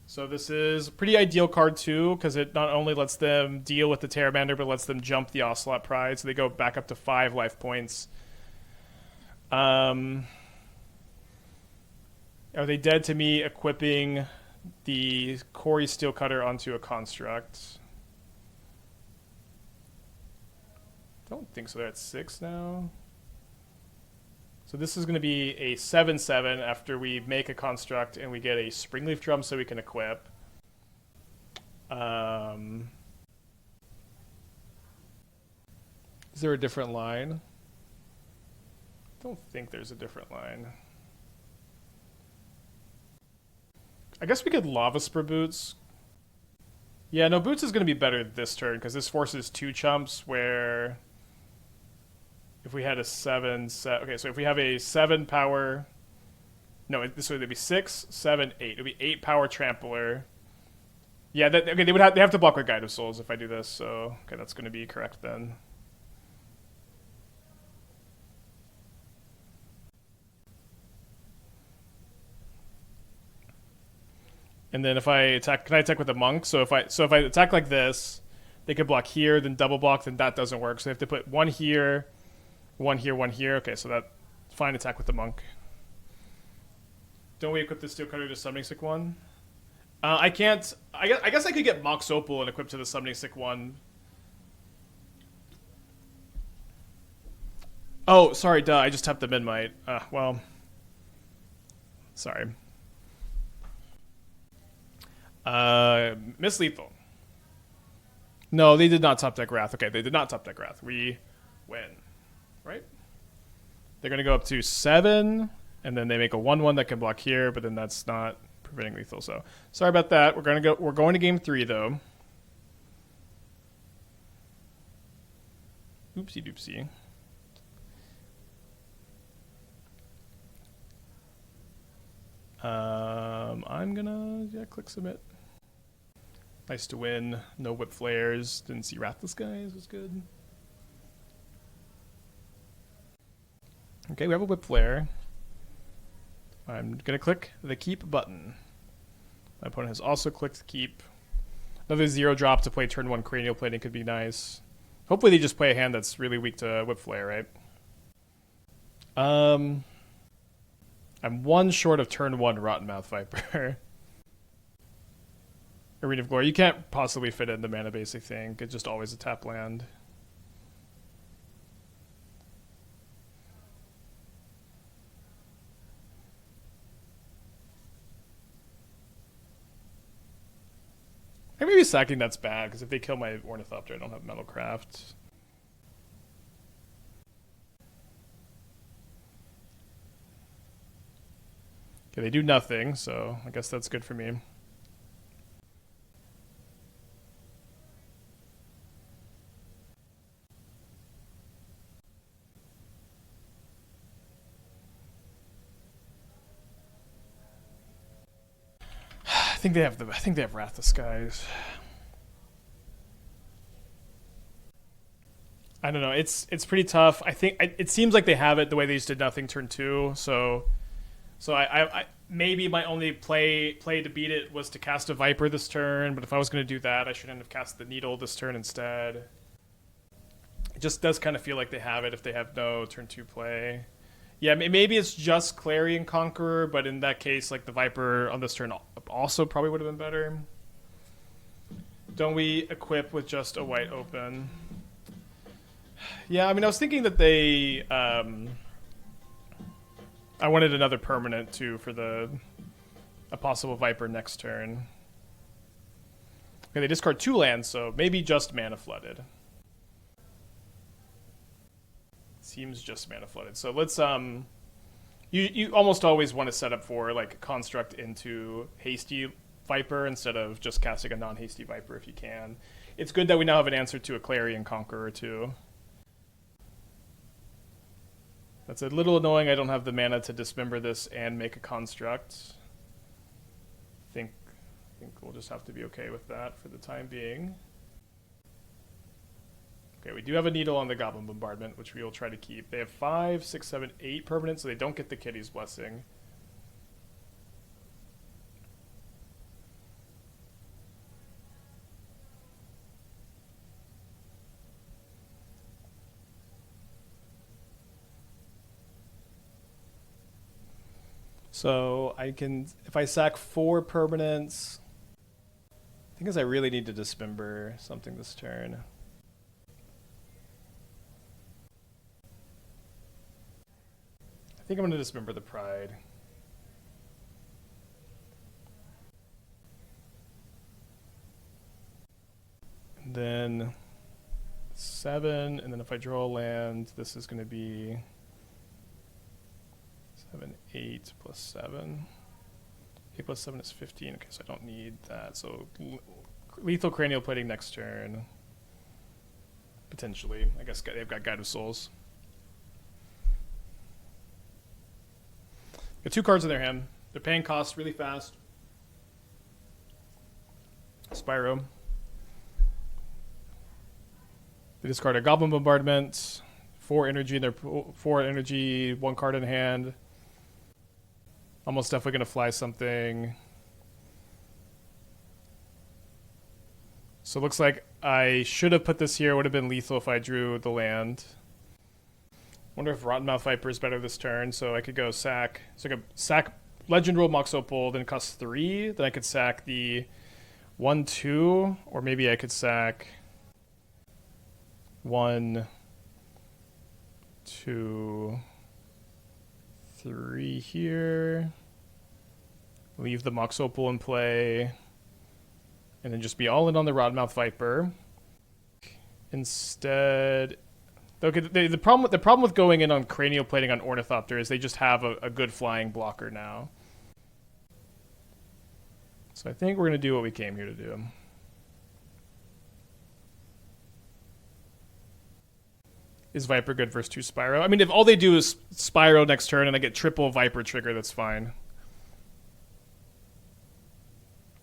So this is a pretty ideal card too, because it not only lets them deal with the Pteramander, but lets them jump the Ocelot Pride, so they go back up to 5 life points. Are they dead to me equipping the Cori-Steel Cutter onto a construct? Don't think so. They're at 6 now. So this is going to be a 7/7 after we make a construct and we get a Springleaf Drum so we can equip. Is there a different line? I don't think there's a different line. I guess we could Lavaspur Boots. Yeah, no, Boots is going to be better this turn because this forces 2 chumps where... If we had a 7, okay, so if we have a 7 power, no, this would be 6, 7, 8. It would be 8 power Trampler. Yeah, okay, they have to block with Guide of Souls if I do this, so okay, that's going to be correct then. And then if I attack, can I attack with a monk? So if I attack like this, they could block here, then double block, then that doesn't work. So they have to put 1 here. 1 here, 1 here. Okay, so that's fine. Attack with the monk. Don't we equip the Steel Cutter to Summoning Sick 1? I can't. I guess I could get Mox Opal and equip to the Summoning Sick 1. Oh, sorry, duh. I just tapped the Memnite. Well. Sorry. Miss Lethal. No, they did not top deck Wrath. Okay, they did not top deck Wrath. We win. Right? They're going to go up to 7, and then they make a 1/1 that can block here, but then that's not preventing lethal. So sorry about that. We're going to game 3 though. Oopsie doopsie. I'm gonna click submit. Nice to win. No Whipflares. Didn't see Wrath the Skies. Was good. Okay, we have a Whipflare. I'm going to click the keep button. My opponent has also clicked keep. Another 0 drop to play turn 1 Cranial Plating could be nice. Hopefully they just play a hand that's really weak to Whipflare, right? I'm 1 short of turn 1 Rottenmouth Viper. Arena of Glory. You can't possibly fit it in the mana base, I think. It's just always a tap land. Maybe sacking that's bad, because if they kill my Ornithopter, I don't have Metalcraft. Okay, they do nothing, so I guess that's good for me. I think they have Wrath the Skies. I don't know. It's pretty tough. I think it seems like they have it the way they just did nothing turn 2. So I maybe my only play to beat it was to cast a Viper this turn. But if I was going to do that, I shouldn't have cast the Needle this turn instead. It just does kind of feel like they have it if they have no turn 2 play. Yeah, maybe it's just Clarion Conqueror, but in that case, like the Viper on this turn also probably would have been better. Don't we equip with just a white open? Yeah, I mean, I was thinking that they... I wanted another permanent, too, for a possible Viper next turn. Okay, they discard 2 lands, so maybe just Mana Flooded. Seems just Mana Flooded. So let's... You almost always want to set up for, like, Construct into Hasty Viper instead of just casting a non-Hasty Viper if you can. It's good that we now have an answer to a Clarion Conqueror, too. That's a little annoying. I don't have the mana to dismember this and make a construct. I think I think we'll just have to be okay with that for the time being. Okay, we do have a Needle on the Goblin Bombardment, which we will try to keep. They have 5, 6, 7, 8 permanents, so they don't get the Kitty's Blessing. So I can, if I sack 4 permanents, I think I really need to Dismember something this turn. I think I'm going to Dismember the Pride. And then 7, and then if I draw a land, this is going to be 7, 8 plus 7. 8 plus 7 is 15. Okay, so I don't need that. So lethal Cranial Plating next turn. Potentially. I guess they've got Guide of Souls. Got 2 cards in their hand. They're paying costs really fast. Spyro. They discard a Goblin Bombardment. 4 energy in their 4 energy, 1 card in hand. Almost definitely going to fly something. So it looks like I should have put this here. It would have been lethal if I drew the land. Wonder if Rottenmouth Viper is better this turn. So I could go sack. So I could sack Legend Rule Mox Opal, then cost 3. Then I could sack the 1/2, or maybe I could sack 1, 2, 3 here. Leave the Mox Opal in play. And then just be all in on the Rottenmouth Viper. Instead, okay, the problem with going in on Cranial Plating on Ornithopter is they just have a good flying blocker now. So I think we're going to do what we came here to do. Is Viper good versus 2 Spyro? I mean, if all they do is Spyro next turn and I get triple Viper trigger, that's fine.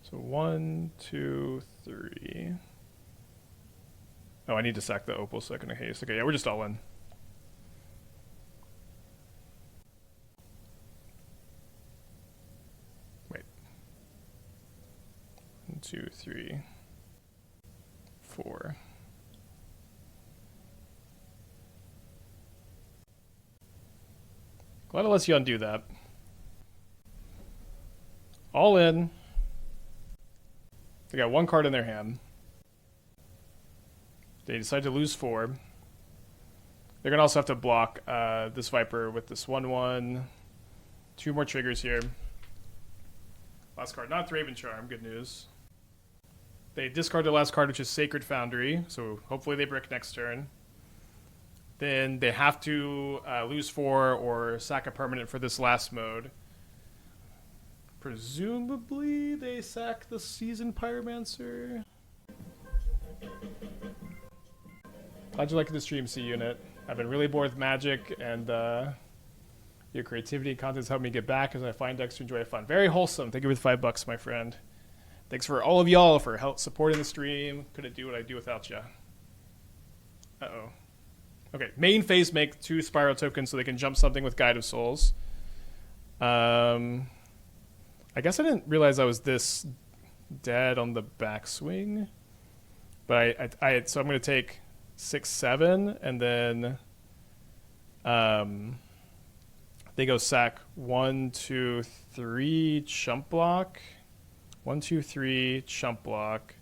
So 1, 2, 3. Oh, I need to sack the Opal so I can haste. Okay, yeah, we're just all in. Wait. 1, 2, 3, 4. Glad it lets you undo that. All in. They got 1 card in their hand. They decide to lose 4. They're going to also have to block this Viper with this 1/1. 2 more triggers here. Last card, not Raven Charm, good news. They discard the last card, which is Sacred Foundry, so hopefully they brick next turn. Then they have to lose 4 or sack a permanent for this last mode. Presumably they sack the Seasoned Pyromancer. How'd you like the stream, C-Unit? I've been really bored with Magic, and your creativity and content's helped me get back as I find decks to enjoy fun. Very wholesome. Thank you for the $5, my friend. Thanks for all of y'all for help supporting the stream. Couldn't do what I do without ya. Uh-oh. Okay, main phase make 2 Spyro tokens so they can jump something with Guide of Souls. I guess I didn't realize I was this dead on the backswing. But so I'm going to take 6, 7, and then they go sack 1, 2, 3, chump block. 1, 2, 3, chump block.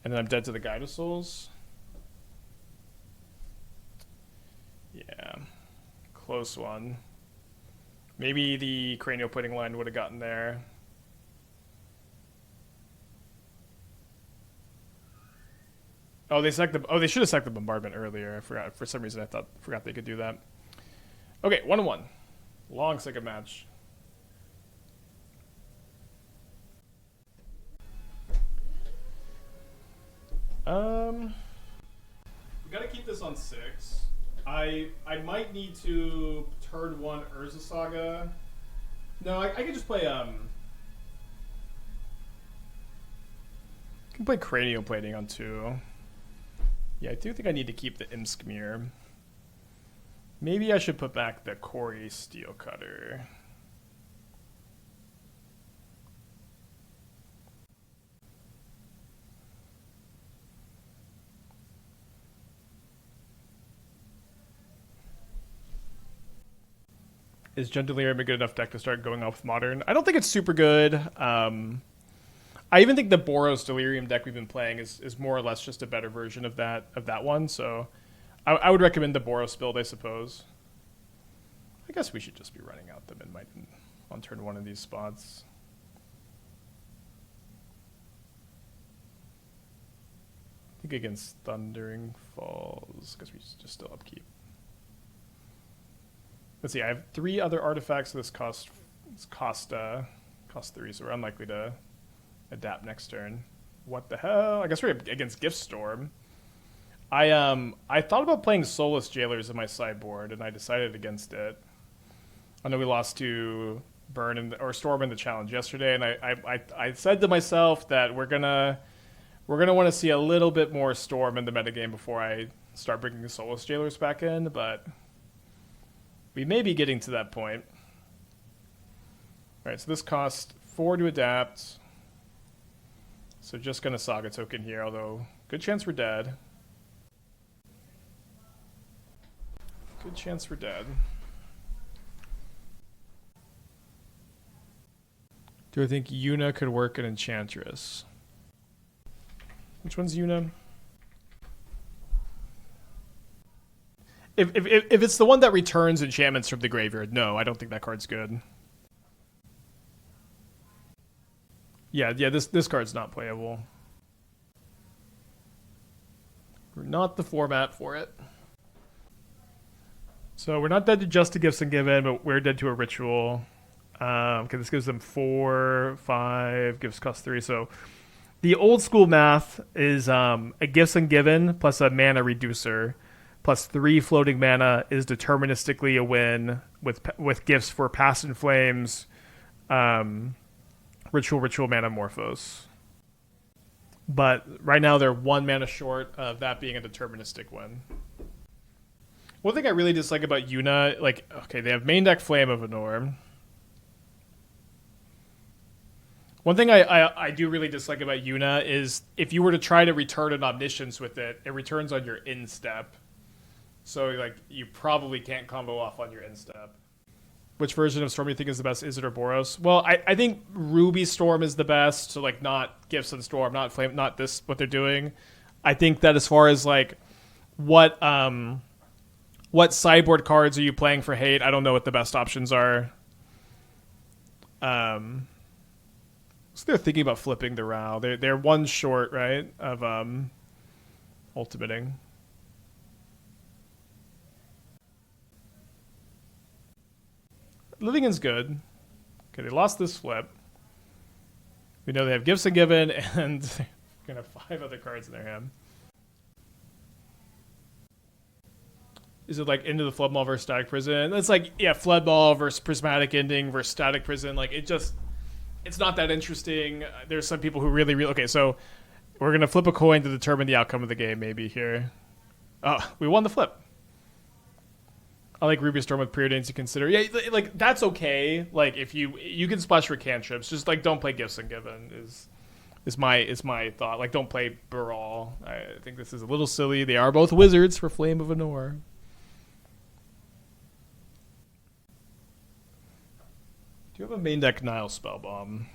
And then I'm dead to the Guide of Souls. Yeah, close one. Maybe the Cranial Plating line would have gotten there. Oh, they should have sacked the Bombardment earlier. I forgot. For some reason, forgot they could do that. Okay, 1-1. Long second match. We gotta keep this on 6. I might need to turn 1 Urza Saga. No, I could just play can play Cranial Plating on 2. Yeah, I do think I need to keep the Imskir. Maybe I should put back the Cori-Steel Cutter. Is Gen Delirium a good enough deck to start going off with Modern? I don't think it's super good. I even think the Boros Delirium deck we've been playing is more or less just a better version of that one. So I would recommend the Boros build, I suppose. I guess we should just be running out the Memnite on turn 1 of these spots. I think against Thundering Falls, because we just still upkeep. Let's see, I have 3 other artifacts. So this cost 3, so we're unlikely to adapt next turn. What the hell? I guess we're against Gift Storm. I thought about playing Soulless Jailers in my sideboard, and I decided against it. I know we lost to or Storm in the challenge yesterday, and I said to myself that we're gonna want to see a little bit more Storm in the metagame before I start bringing the Soulless Jailers back in, but we may be getting to that point. All right, so this costs 4 to adapt. So just going to Saga token here, although good chance we're dead. Good chance we're dead. Do I think Yuna could work an Enchantress? Which one's Yuna? If it's the one that returns enchantments from the graveyard, no, I don't think that card's good. Yeah, this card's not playable. We're not the format for it. So we're not dead to just to Gifts and Given, but we're dead to a Ritual. Okay, this gives them 4, 5, gives cost 3. So the old school math is a Gifts and Given plus a mana reducer plus 3 floating mana is deterministically a win with gifts for Past in Flames, Ritual Manamorphose. But right now they're 1 mana short of that being a deterministic win. One thing I really dislike about Yuna, like, okay, they have main deck Flame of Anor. One thing I do really dislike about Yuna is if you were to try to return an Omniscience with it, it returns on your instep. So, like, you probably can't combo off on your instep. Which version of Storm do you think is the best? Is it or Boros? Well, I think Ruby Storm is the best. So, like, not Gifts and Storm, not Flame, not this, what they're doing. I think that as far as, like, what sideboard cards are you playing for hate? I don't know what the best options are. So they're thinking about flipping the Rao. They're 1 short, right, of ultimating. Living is good. Okay, they lost this flip. We know they have Gifts and Given, and they're going to have 5 other cards in their hand. Is it like Into the Floodmaw versus Static Prison? It's like, yeah, Floodmaw versus Prismatic Ending versus Static Prison. Like, it's not that interesting. There's some people who really... Okay, so we're going to flip a coin to determine the outcome of the game, maybe, here. Oh, we won the flip. I like Ruby Storm with Preordains to consider. Yeah, like, that's okay. Like, if you can splash for cantrips, just, like, don't play Gifts and Given is my thought. Like, don't play Baral. I think this is a little silly. They are both wizards for Flame of Anor. Do you have a main deck Nihil Spellbomb?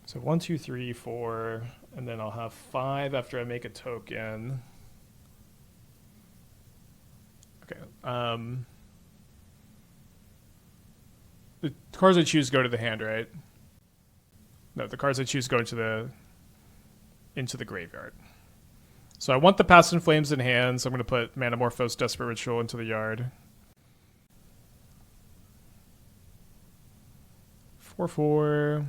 So 1, 2, 3, 4, and then I'll have 5 after I make a token. Okay. The cards I choose go to the hand, right? No, the cards I choose go into the graveyard. So I want the Past in Flames in hand, so I'm going to put Manamorphose Desperate Ritual into the yard. 4/4.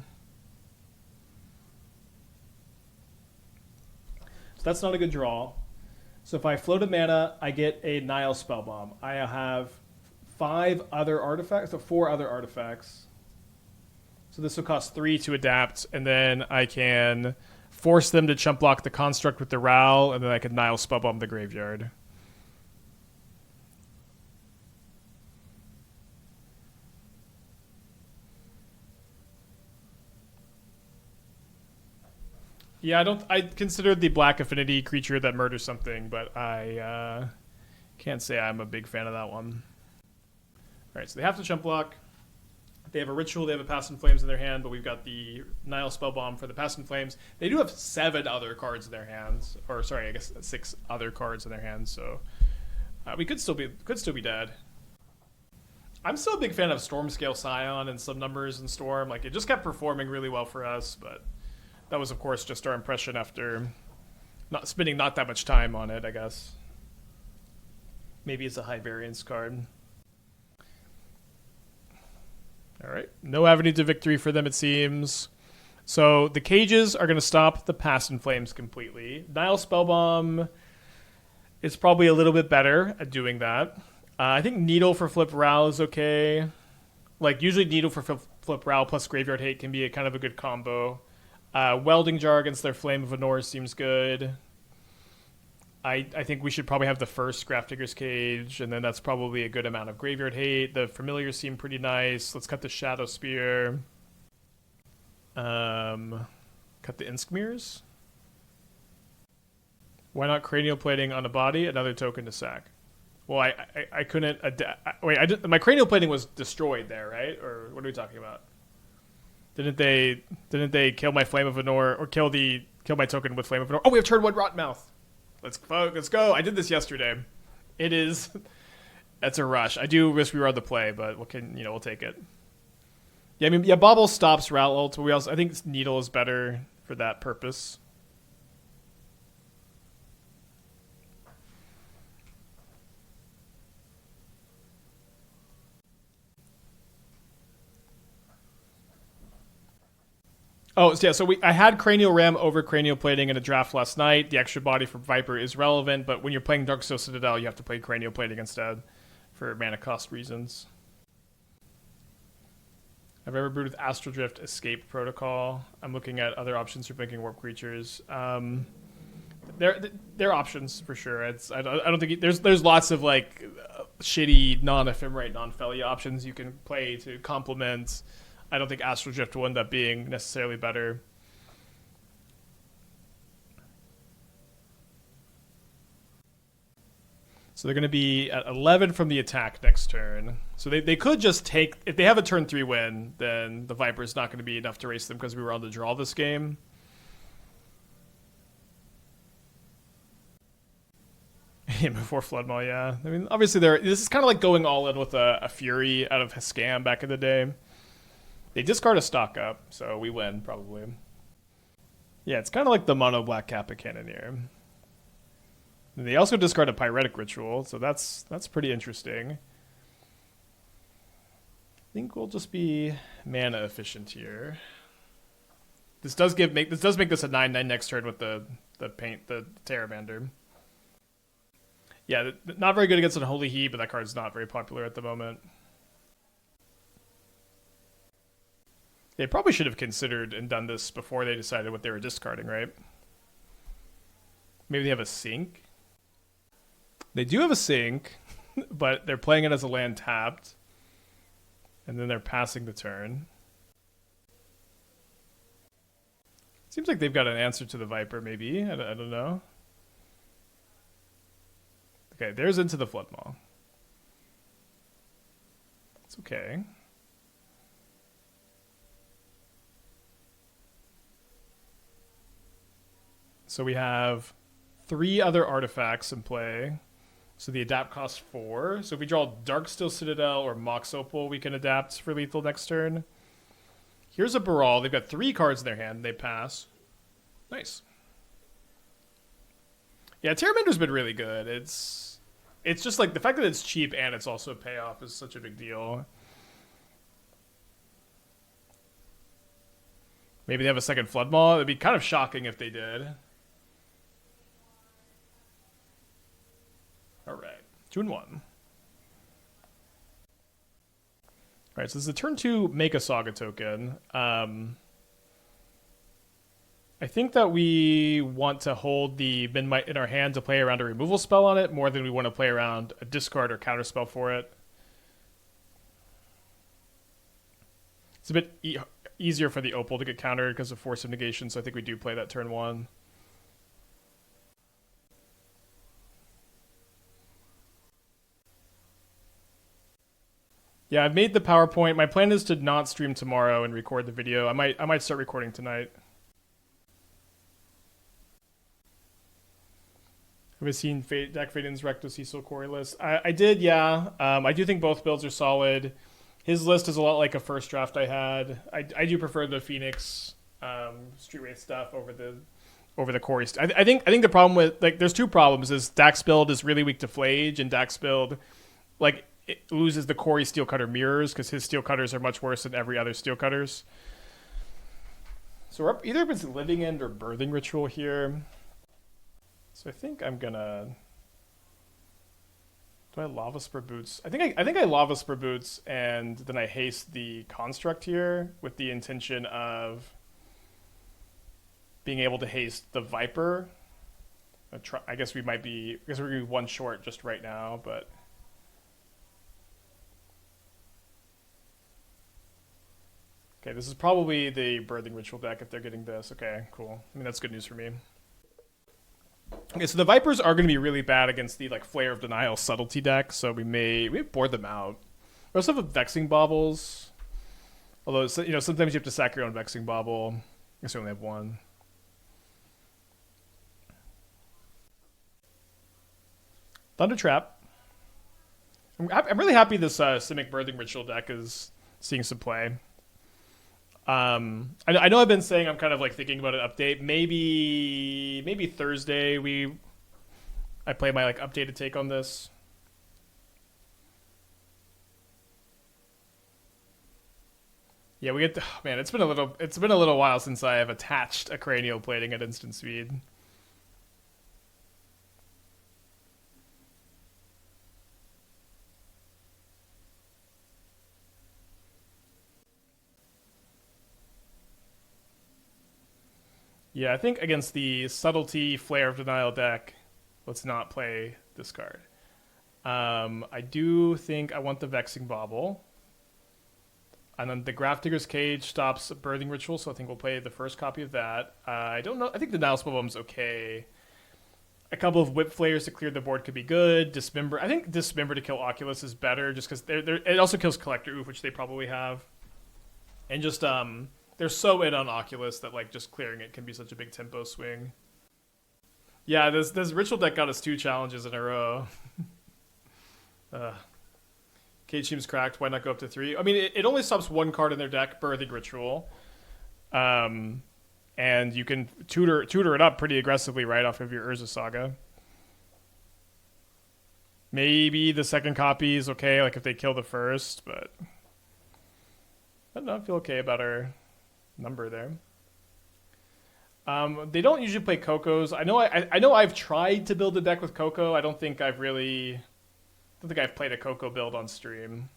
So that's not a good draw. So if I float a mana, I get a Nihil Spellbomb. I have 5 other artifacts, so 4 other artifacts. So this will cost 3 to adapt, and then I can force them to chump block the construct with the Ral, and then I could Nihil Spellbomb the graveyard. Yeah, I considered the black affinity creature that murders something, but I can't say I'm a big fan of that one. Alright, so they have to chump block. They have a ritual, they have a Past in Flames in their hand, but we've got the Nihil Spellbomb for the Past in Flames. They do have 7 other cards in their hands, or sorry, I guess 6 other cards in their hands, so we could still be dead. I'm still a big fan of Stormscale Scion and some numbers in Storm. Like, it just kept performing really well for us, but that was, of course, just our impression after not spending not that much time on it, I guess. Maybe it's a high variance card. All right, no avenue to victory for them, it seems. So the cages are going to stop the Past in Flames completely. Nihil Spellbomb is probably a little bit better at doing that. I think Needle for Flip Ral is okay. Like, usually Needle for Flip Ral plus Graveyard Hate can be a kind of a good combo. Welding Jar against their Flame of Anor seems good. I think we should probably have the first Grafdigger's Cage, and then that's probably a good amount of Graveyard Hate. The Familiars seem pretty nice. Let's cut the Shadowspear. Cut the Imskirs. Why not Cranial Plating on a body? Another token to sack. Well, I couldn't wait. My Cranial Plating was destroyed there, right? Or what are we talking about? Didn't they kill my Flame of Anor, or kill my token with Flame of Anor? Oh, we have turn 1 Rottenmouth. Let's go. I did this yesterday. That's a rush. I do wish we were on the play, but we'll take it. Yeah, I mean, Bauble stops Ral ult, but I think Needle is better for that purpose. Oh, yeah, so I had Cranial Ram over Cranial Plating in a draft last night. The extra body for Viper is relevant, but when you're playing Darksteel Citadel, you have to play Cranial Plating instead for mana cost reasons. I've ever brewed with Astral Drift Escape Protocol. I'm looking at other options for making warp creatures. There are options for sure. I don't think there's lots of like shitty non-ephemerate, non-Felly options you can play to complement. I don't think Astral Drift will end up being necessarily better. So they're going to be at 11 from the attack next turn. So they could just take... If they have a turn 3 win, then the Viper is not going to be enough to race them because we were on the draw this game. Yeah, before Floodmaw, yeah. I mean, obviously, this is kind of like going all in with a Fury out of Scam back in the day. They discard a stock up, so we win, probably. Yeah, it's kind of like the mono black Kappa Cannoneer. And they also discard a Pyretic Ritual, so that's pretty interesting. I think we'll just be mana efficient here. This does make this a 9/9 next turn with the Pteramander. Yeah, not very good against Unholy Heat, but that card's not very popular at the moment. They probably should have considered and done this before they decided what they were discarding, right? Maybe they have a sink. They do have a sink, but they're playing it as a land tapped. And then they're passing the turn. Seems like they've got an answer to the Viper, maybe. I don't know. Okay, there's into the Floodmaw. It's okay. So we have 3 other artifacts in play. So the adapt costs 4. So if we draw Darksteel Citadel or Mox Opal, we can adapt for lethal next turn. Here's a Baral. They've got 3 cards in their hand. They pass. Nice. Yeah, Pteramander's been really good. It's just like the fact that it's cheap and it's also a payoff is such a big deal. Maybe they have a second Floodmaw. It'd be kind of shocking if they did. Alright, 2-1. Alright, so this is a turn 2 make a Saga token. I think that we want to hold the Memnite in our hand to play around a removal spell on it more than we want to play around a discard or counter spell for it. It's a bit easier for the Opal to get countered because of Force of Negation, so I think we do play that turn 1. Yeah, I've made the PowerPoint. My plan is to not stream tomorrow and record the video. I might start recording tonight. Have I seen Dak Faden's Rakdos Cecil Corey list? I did, yeah. I do think both builds are solid. His list is a lot like a first draft I had. I do prefer the Phoenix Street Wraith stuff over the Cori. I think the problem with, like, there's two problems. Is Dak's build is really weak to Flage, and Dak's build, like, it loses the Cori-Steel Cutter mirrors because his Steel Cutters are much worse than every other Steel Cutters. So we're up either if it's Living End or Birthing Ritual here. So I think I'm gonna. Do I Lavaspur Boots? I think I Lavaspur Boots, and then I haste the Construct here with the intention of being able to haste the Viper. I guess we're gonna be one short just right now, but. Okay, this is probably the Birthing Ritual deck if they're getting this. Okay, cool. I mean, that's good news for me. Okay, so the Vipers are going to be really bad against the, like, Flare of Denial Subtlety deck, so we may board them out. We also have Vexing Baubles. Although, you know, sometimes you have to sack your own Vexing Bauble. I guess we only have one. Thunder Trap. I'm really happy this Simic Birthing Ritual deck is seeing some play. I know I've been saying I'm kind of like thinking about an update. Maybe Thursday I play my like updated take on this. Yeah, we get man. It's been a little while since I have attached a Cranial Plating at instant speed. Yeah, I think against the Subtlety Flare of Denial deck, let's not play this card. I do think I want the Vexing Bauble. And then the Grafdigger's Cage stops Birthing Ritual, so I think we'll play the first copy of that. I don't know. I think the Nihil Spellbomb's okay. A couple of Whipflares to clear the board could be good. Dismember. I think Dismember to kill Oculus is better, just because it also kills Collector Oof, which they probably have. And just they're so in on Oculus that, like, just clearing it can be such a big tempo swing. Yeah, this Ritual deck got us 2 challenges in a row. Cage seems cracked. Why not go up to 3? I mean, it only stops 1 card in their deck, Birthing Ritual. And you can tutor it up pretty aggressively right off of your Urza Saga. Maybe the second copy is okay, like if they kill the first, but I don't know, I feel okay about our number there. They don't usually play Cocos. I know I've tried to build a deck with Coco. I don't think I've played a Coco build on stream.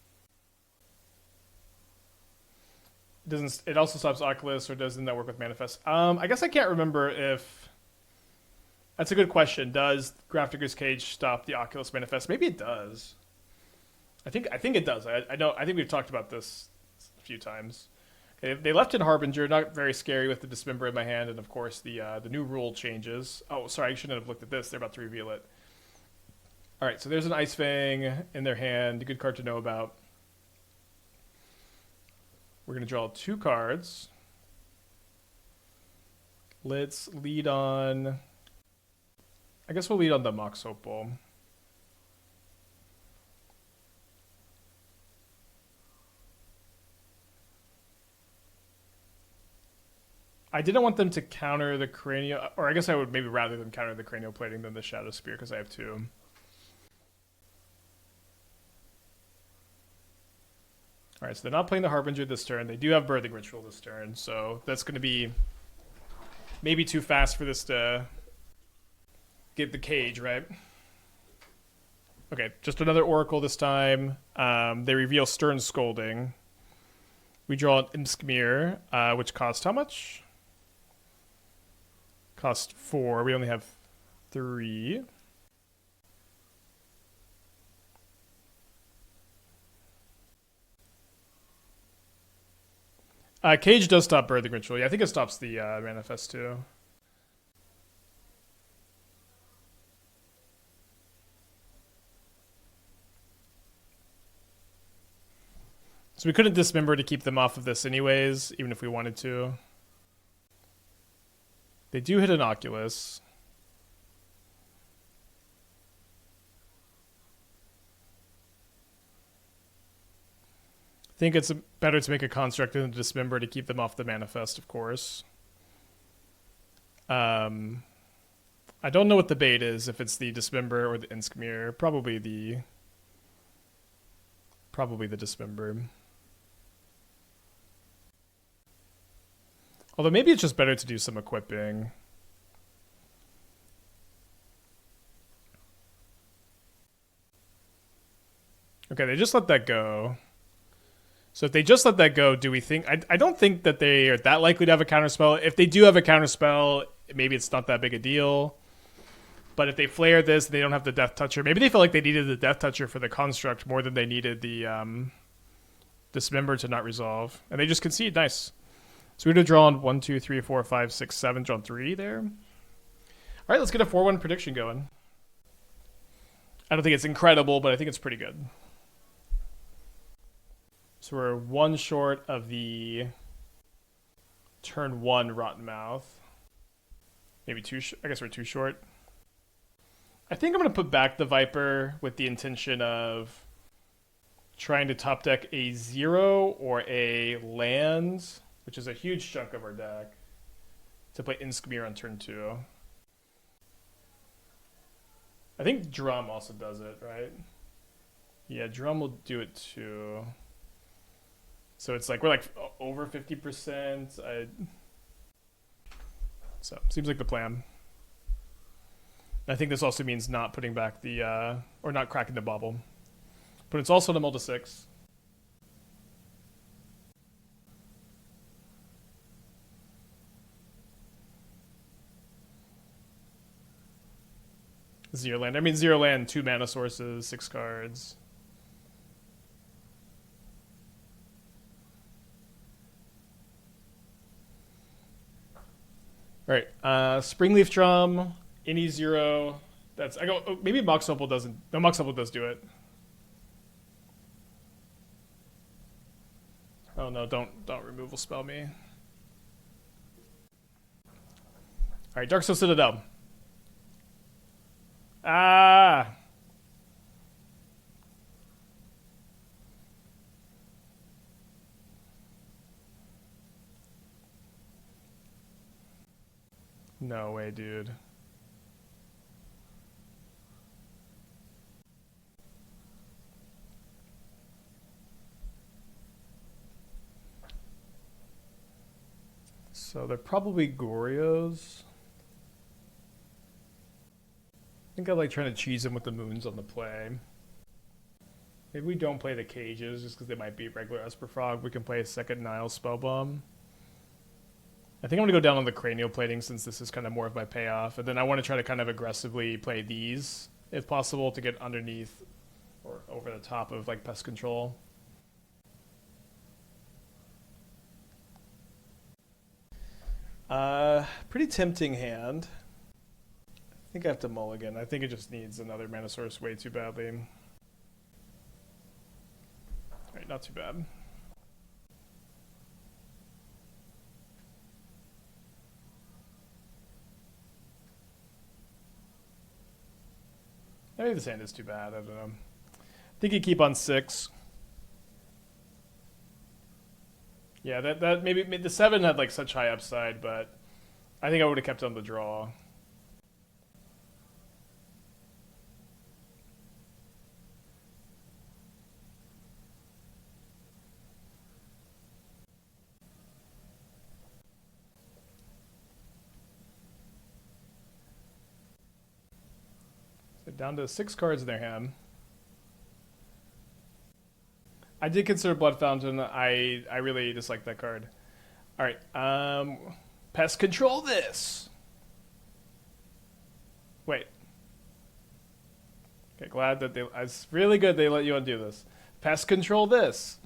It also stops Oculus, or doesn't that work with Manifest? I guess I can't remember if that's a good question. Does Grafdigger's Cage stop the Oculus Manifest? Maybe it does. I think it does. I think we've talked about this a few times. They left in Harbinger, not very scary with the Dismember in my hand, and of course the new rule changes. Oh, sorry, I shouldn't have looked at this. They're about to reveal it. All right, so there's an Ice Fang in their hand. A good card to know about. We're going to draw 2 cards. Let's lead on. I guess we'll lead on the Mox Opal. I didn't want them to counter the Cranial, or I guess I would maybe rather them counter the Cranial Plating than the Shadowspear because I have 2. All right, so they're not playing the Harbinger this turn. They do have Birthing Ritual this turn, so that's going to be maybe too fast for this to get the cage, right? Okay, just another Oracle this time. They reveal Stern Scolding. We draw an Imskir, which costs how much? Cost 4. We only have 3. Cage does stop Birthing Ritual. Yeah, I think it stops the Manifest too. So we couldn't Dismember to keep them off of this anyways, even if we wanted to. They do hit an Oculus. I think it's better to make a construct than a Dismember to keep them off the Manifest, of course. I don't know what the bait is, if it's the Dismember or the Imskir. Probably the Dismember. Although maybe it's just better to do some equipping. Okay, they just let that go. So if they just let that go, do we think... I don't think that they are that likely to have a counterspell. If they do have a counterspell, maybe it's not that big a deal. But if they flare this, they don't have the Death Toucher. Maybe they felt like they needed the Death Toucher for the construct more than they needed the Dismember to not resolve. And they just concede. Nice. So we would have drawn 1, 2, 3, 4, 5, 6, 7. Drawn 3 there. All right, let's get a 4-1 prediction going. I don't think it's incredible, but I think it's pretty good. So we're 1 short of the turn 1 Rottenmouth. Maybe 2. I guess we're 2 short. I think I'm going to put back the Viper with the intention of trying to top deck a 0 or a land, which is a huge chunk of our deck, to play Imskir on turn 2. I think Drum also does it, right? Yeah, Drum will do it too. So it's like we're like over 50%. So seems like the plan. I think this also means not putting back the or not cracking the bauble, but it's also the multi 6. Zero land. I mean 0 land, 2 mana sources, 6 cards. All right, Springleaf Drum, any 0. That's I go. Oh, maybe Mox Opal doesn't. No, Mox Opal does do it. Oh no! Don't removal spell me. All right, Darksteel Citadel. Ah. No way, dude. So they're probably Gorios. I think I like trying to cheese them with the moons on the play. Maybe we don't play the cages just because they might be regular Esper Frog. We can play a second Nihil Spellbomb. I think I'm going to go down on the Cranial Plating since this is kind of more of my payoff. And then I want to try to kind of aggressively play these, if possible, to get underneath or over the top of like Pest Control. Pretty tempting hand. I think I have to mulligan. I think it just needs another mana source way too badly. Alright, not too bad. Maybe this hand is too bad. I don't know. I think you keep on 6. Yeah, that maybe the 7 had like such high upside, but I think I would have kept on the draw. So down to 6 cards in their hand. I did consider Blood Fountain. I really dislike that card. All right, Pest Control this. Wait. Okay, glad that it's really good they let you undo this. Pest control this.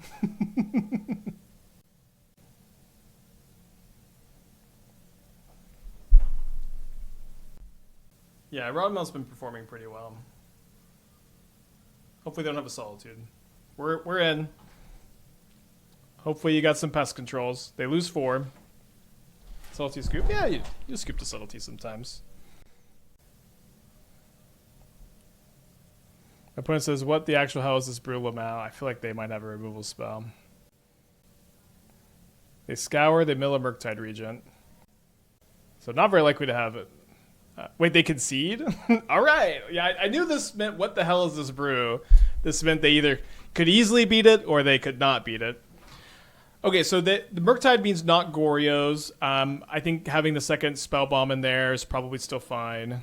Yeah, Rottenmouth's been performing pretty well. Hopefully they don't have a Solitude. We're in. Hopefully you got some pest controls. They lose 4. Subtlety scoop? Yeah, you scoop the subtlety sometimes. My opponent says, what the actual hell is this Brew Lamau? I feel like they might have a removal spell. They scour, they mill a Murktide Regent. So not very likely to have it. Wait, they concede? Alright. Yeah, I knew this meant, what the hell is this brew? This meant they either could easily beat it or they could not beat it. Okay, so the Murktide means not Gorios. I think having the second Spellbomb in there is probably still fine.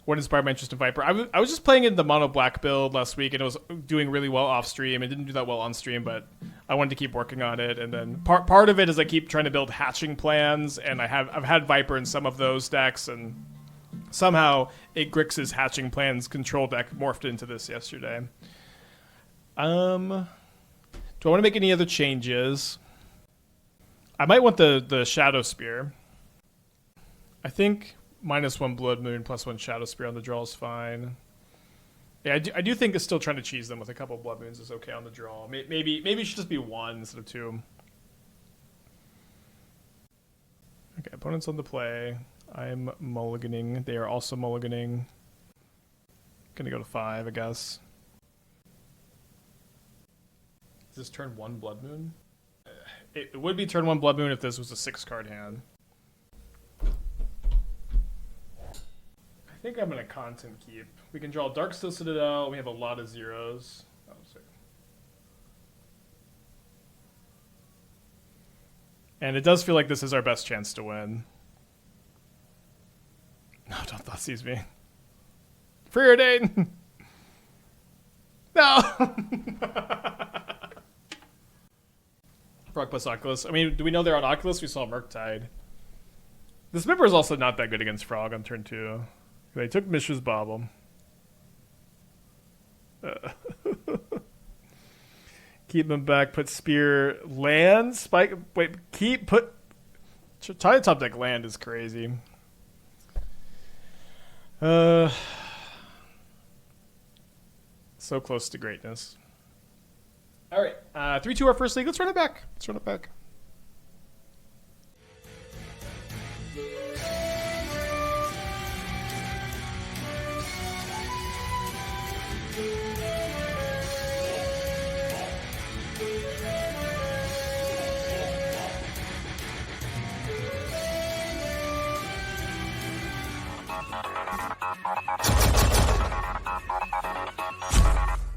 What inspired my interest in Viper? I was just playing in the mono black build last week and it was doing really well off stream. It didn't do that well on stream, but I wanted to keep working on it. And then part of it is I keep trying to build hatching plans, and I've had Viper in some of those decks, and somehow Grix's hatching plans control deck morphed into this yesterday. Do I want to make any other changes? I might want the Shadowspear. I think -1 Blood Moon, +1 Shadowspear on the draw is fine. Yeah, I do think it's still trying to cheese them with a couple Blood Moons is okay on the draw. Maybe it should just be 1 instead of 2. Okay, opponent's on the play. I'm mulliganing. They are also mulliganing. Gonna go to 5, I guess. Is this turn 1 Blood Moon? It would be turn 1 Blood Moon if this was a 6-card hand. I think I'm gonna content keep. We can draw Darksteel Citadel. We have a lot of zeros. Oh, sorry. And it does feel like this is our best chance to win. No, don't Thoughtseize me. Preordain! No! Frog plus Oculus. I mean, do we know they're on Oculus? We saw Murktide. This Dismember is also not that good against Frog on turn 2. They took Mishra's Bauble. Keep them back, put Spear, land, spike, wait, try to top deck land is crazy. So close to greatness. Alright, 3-2 our first league, let's run it back.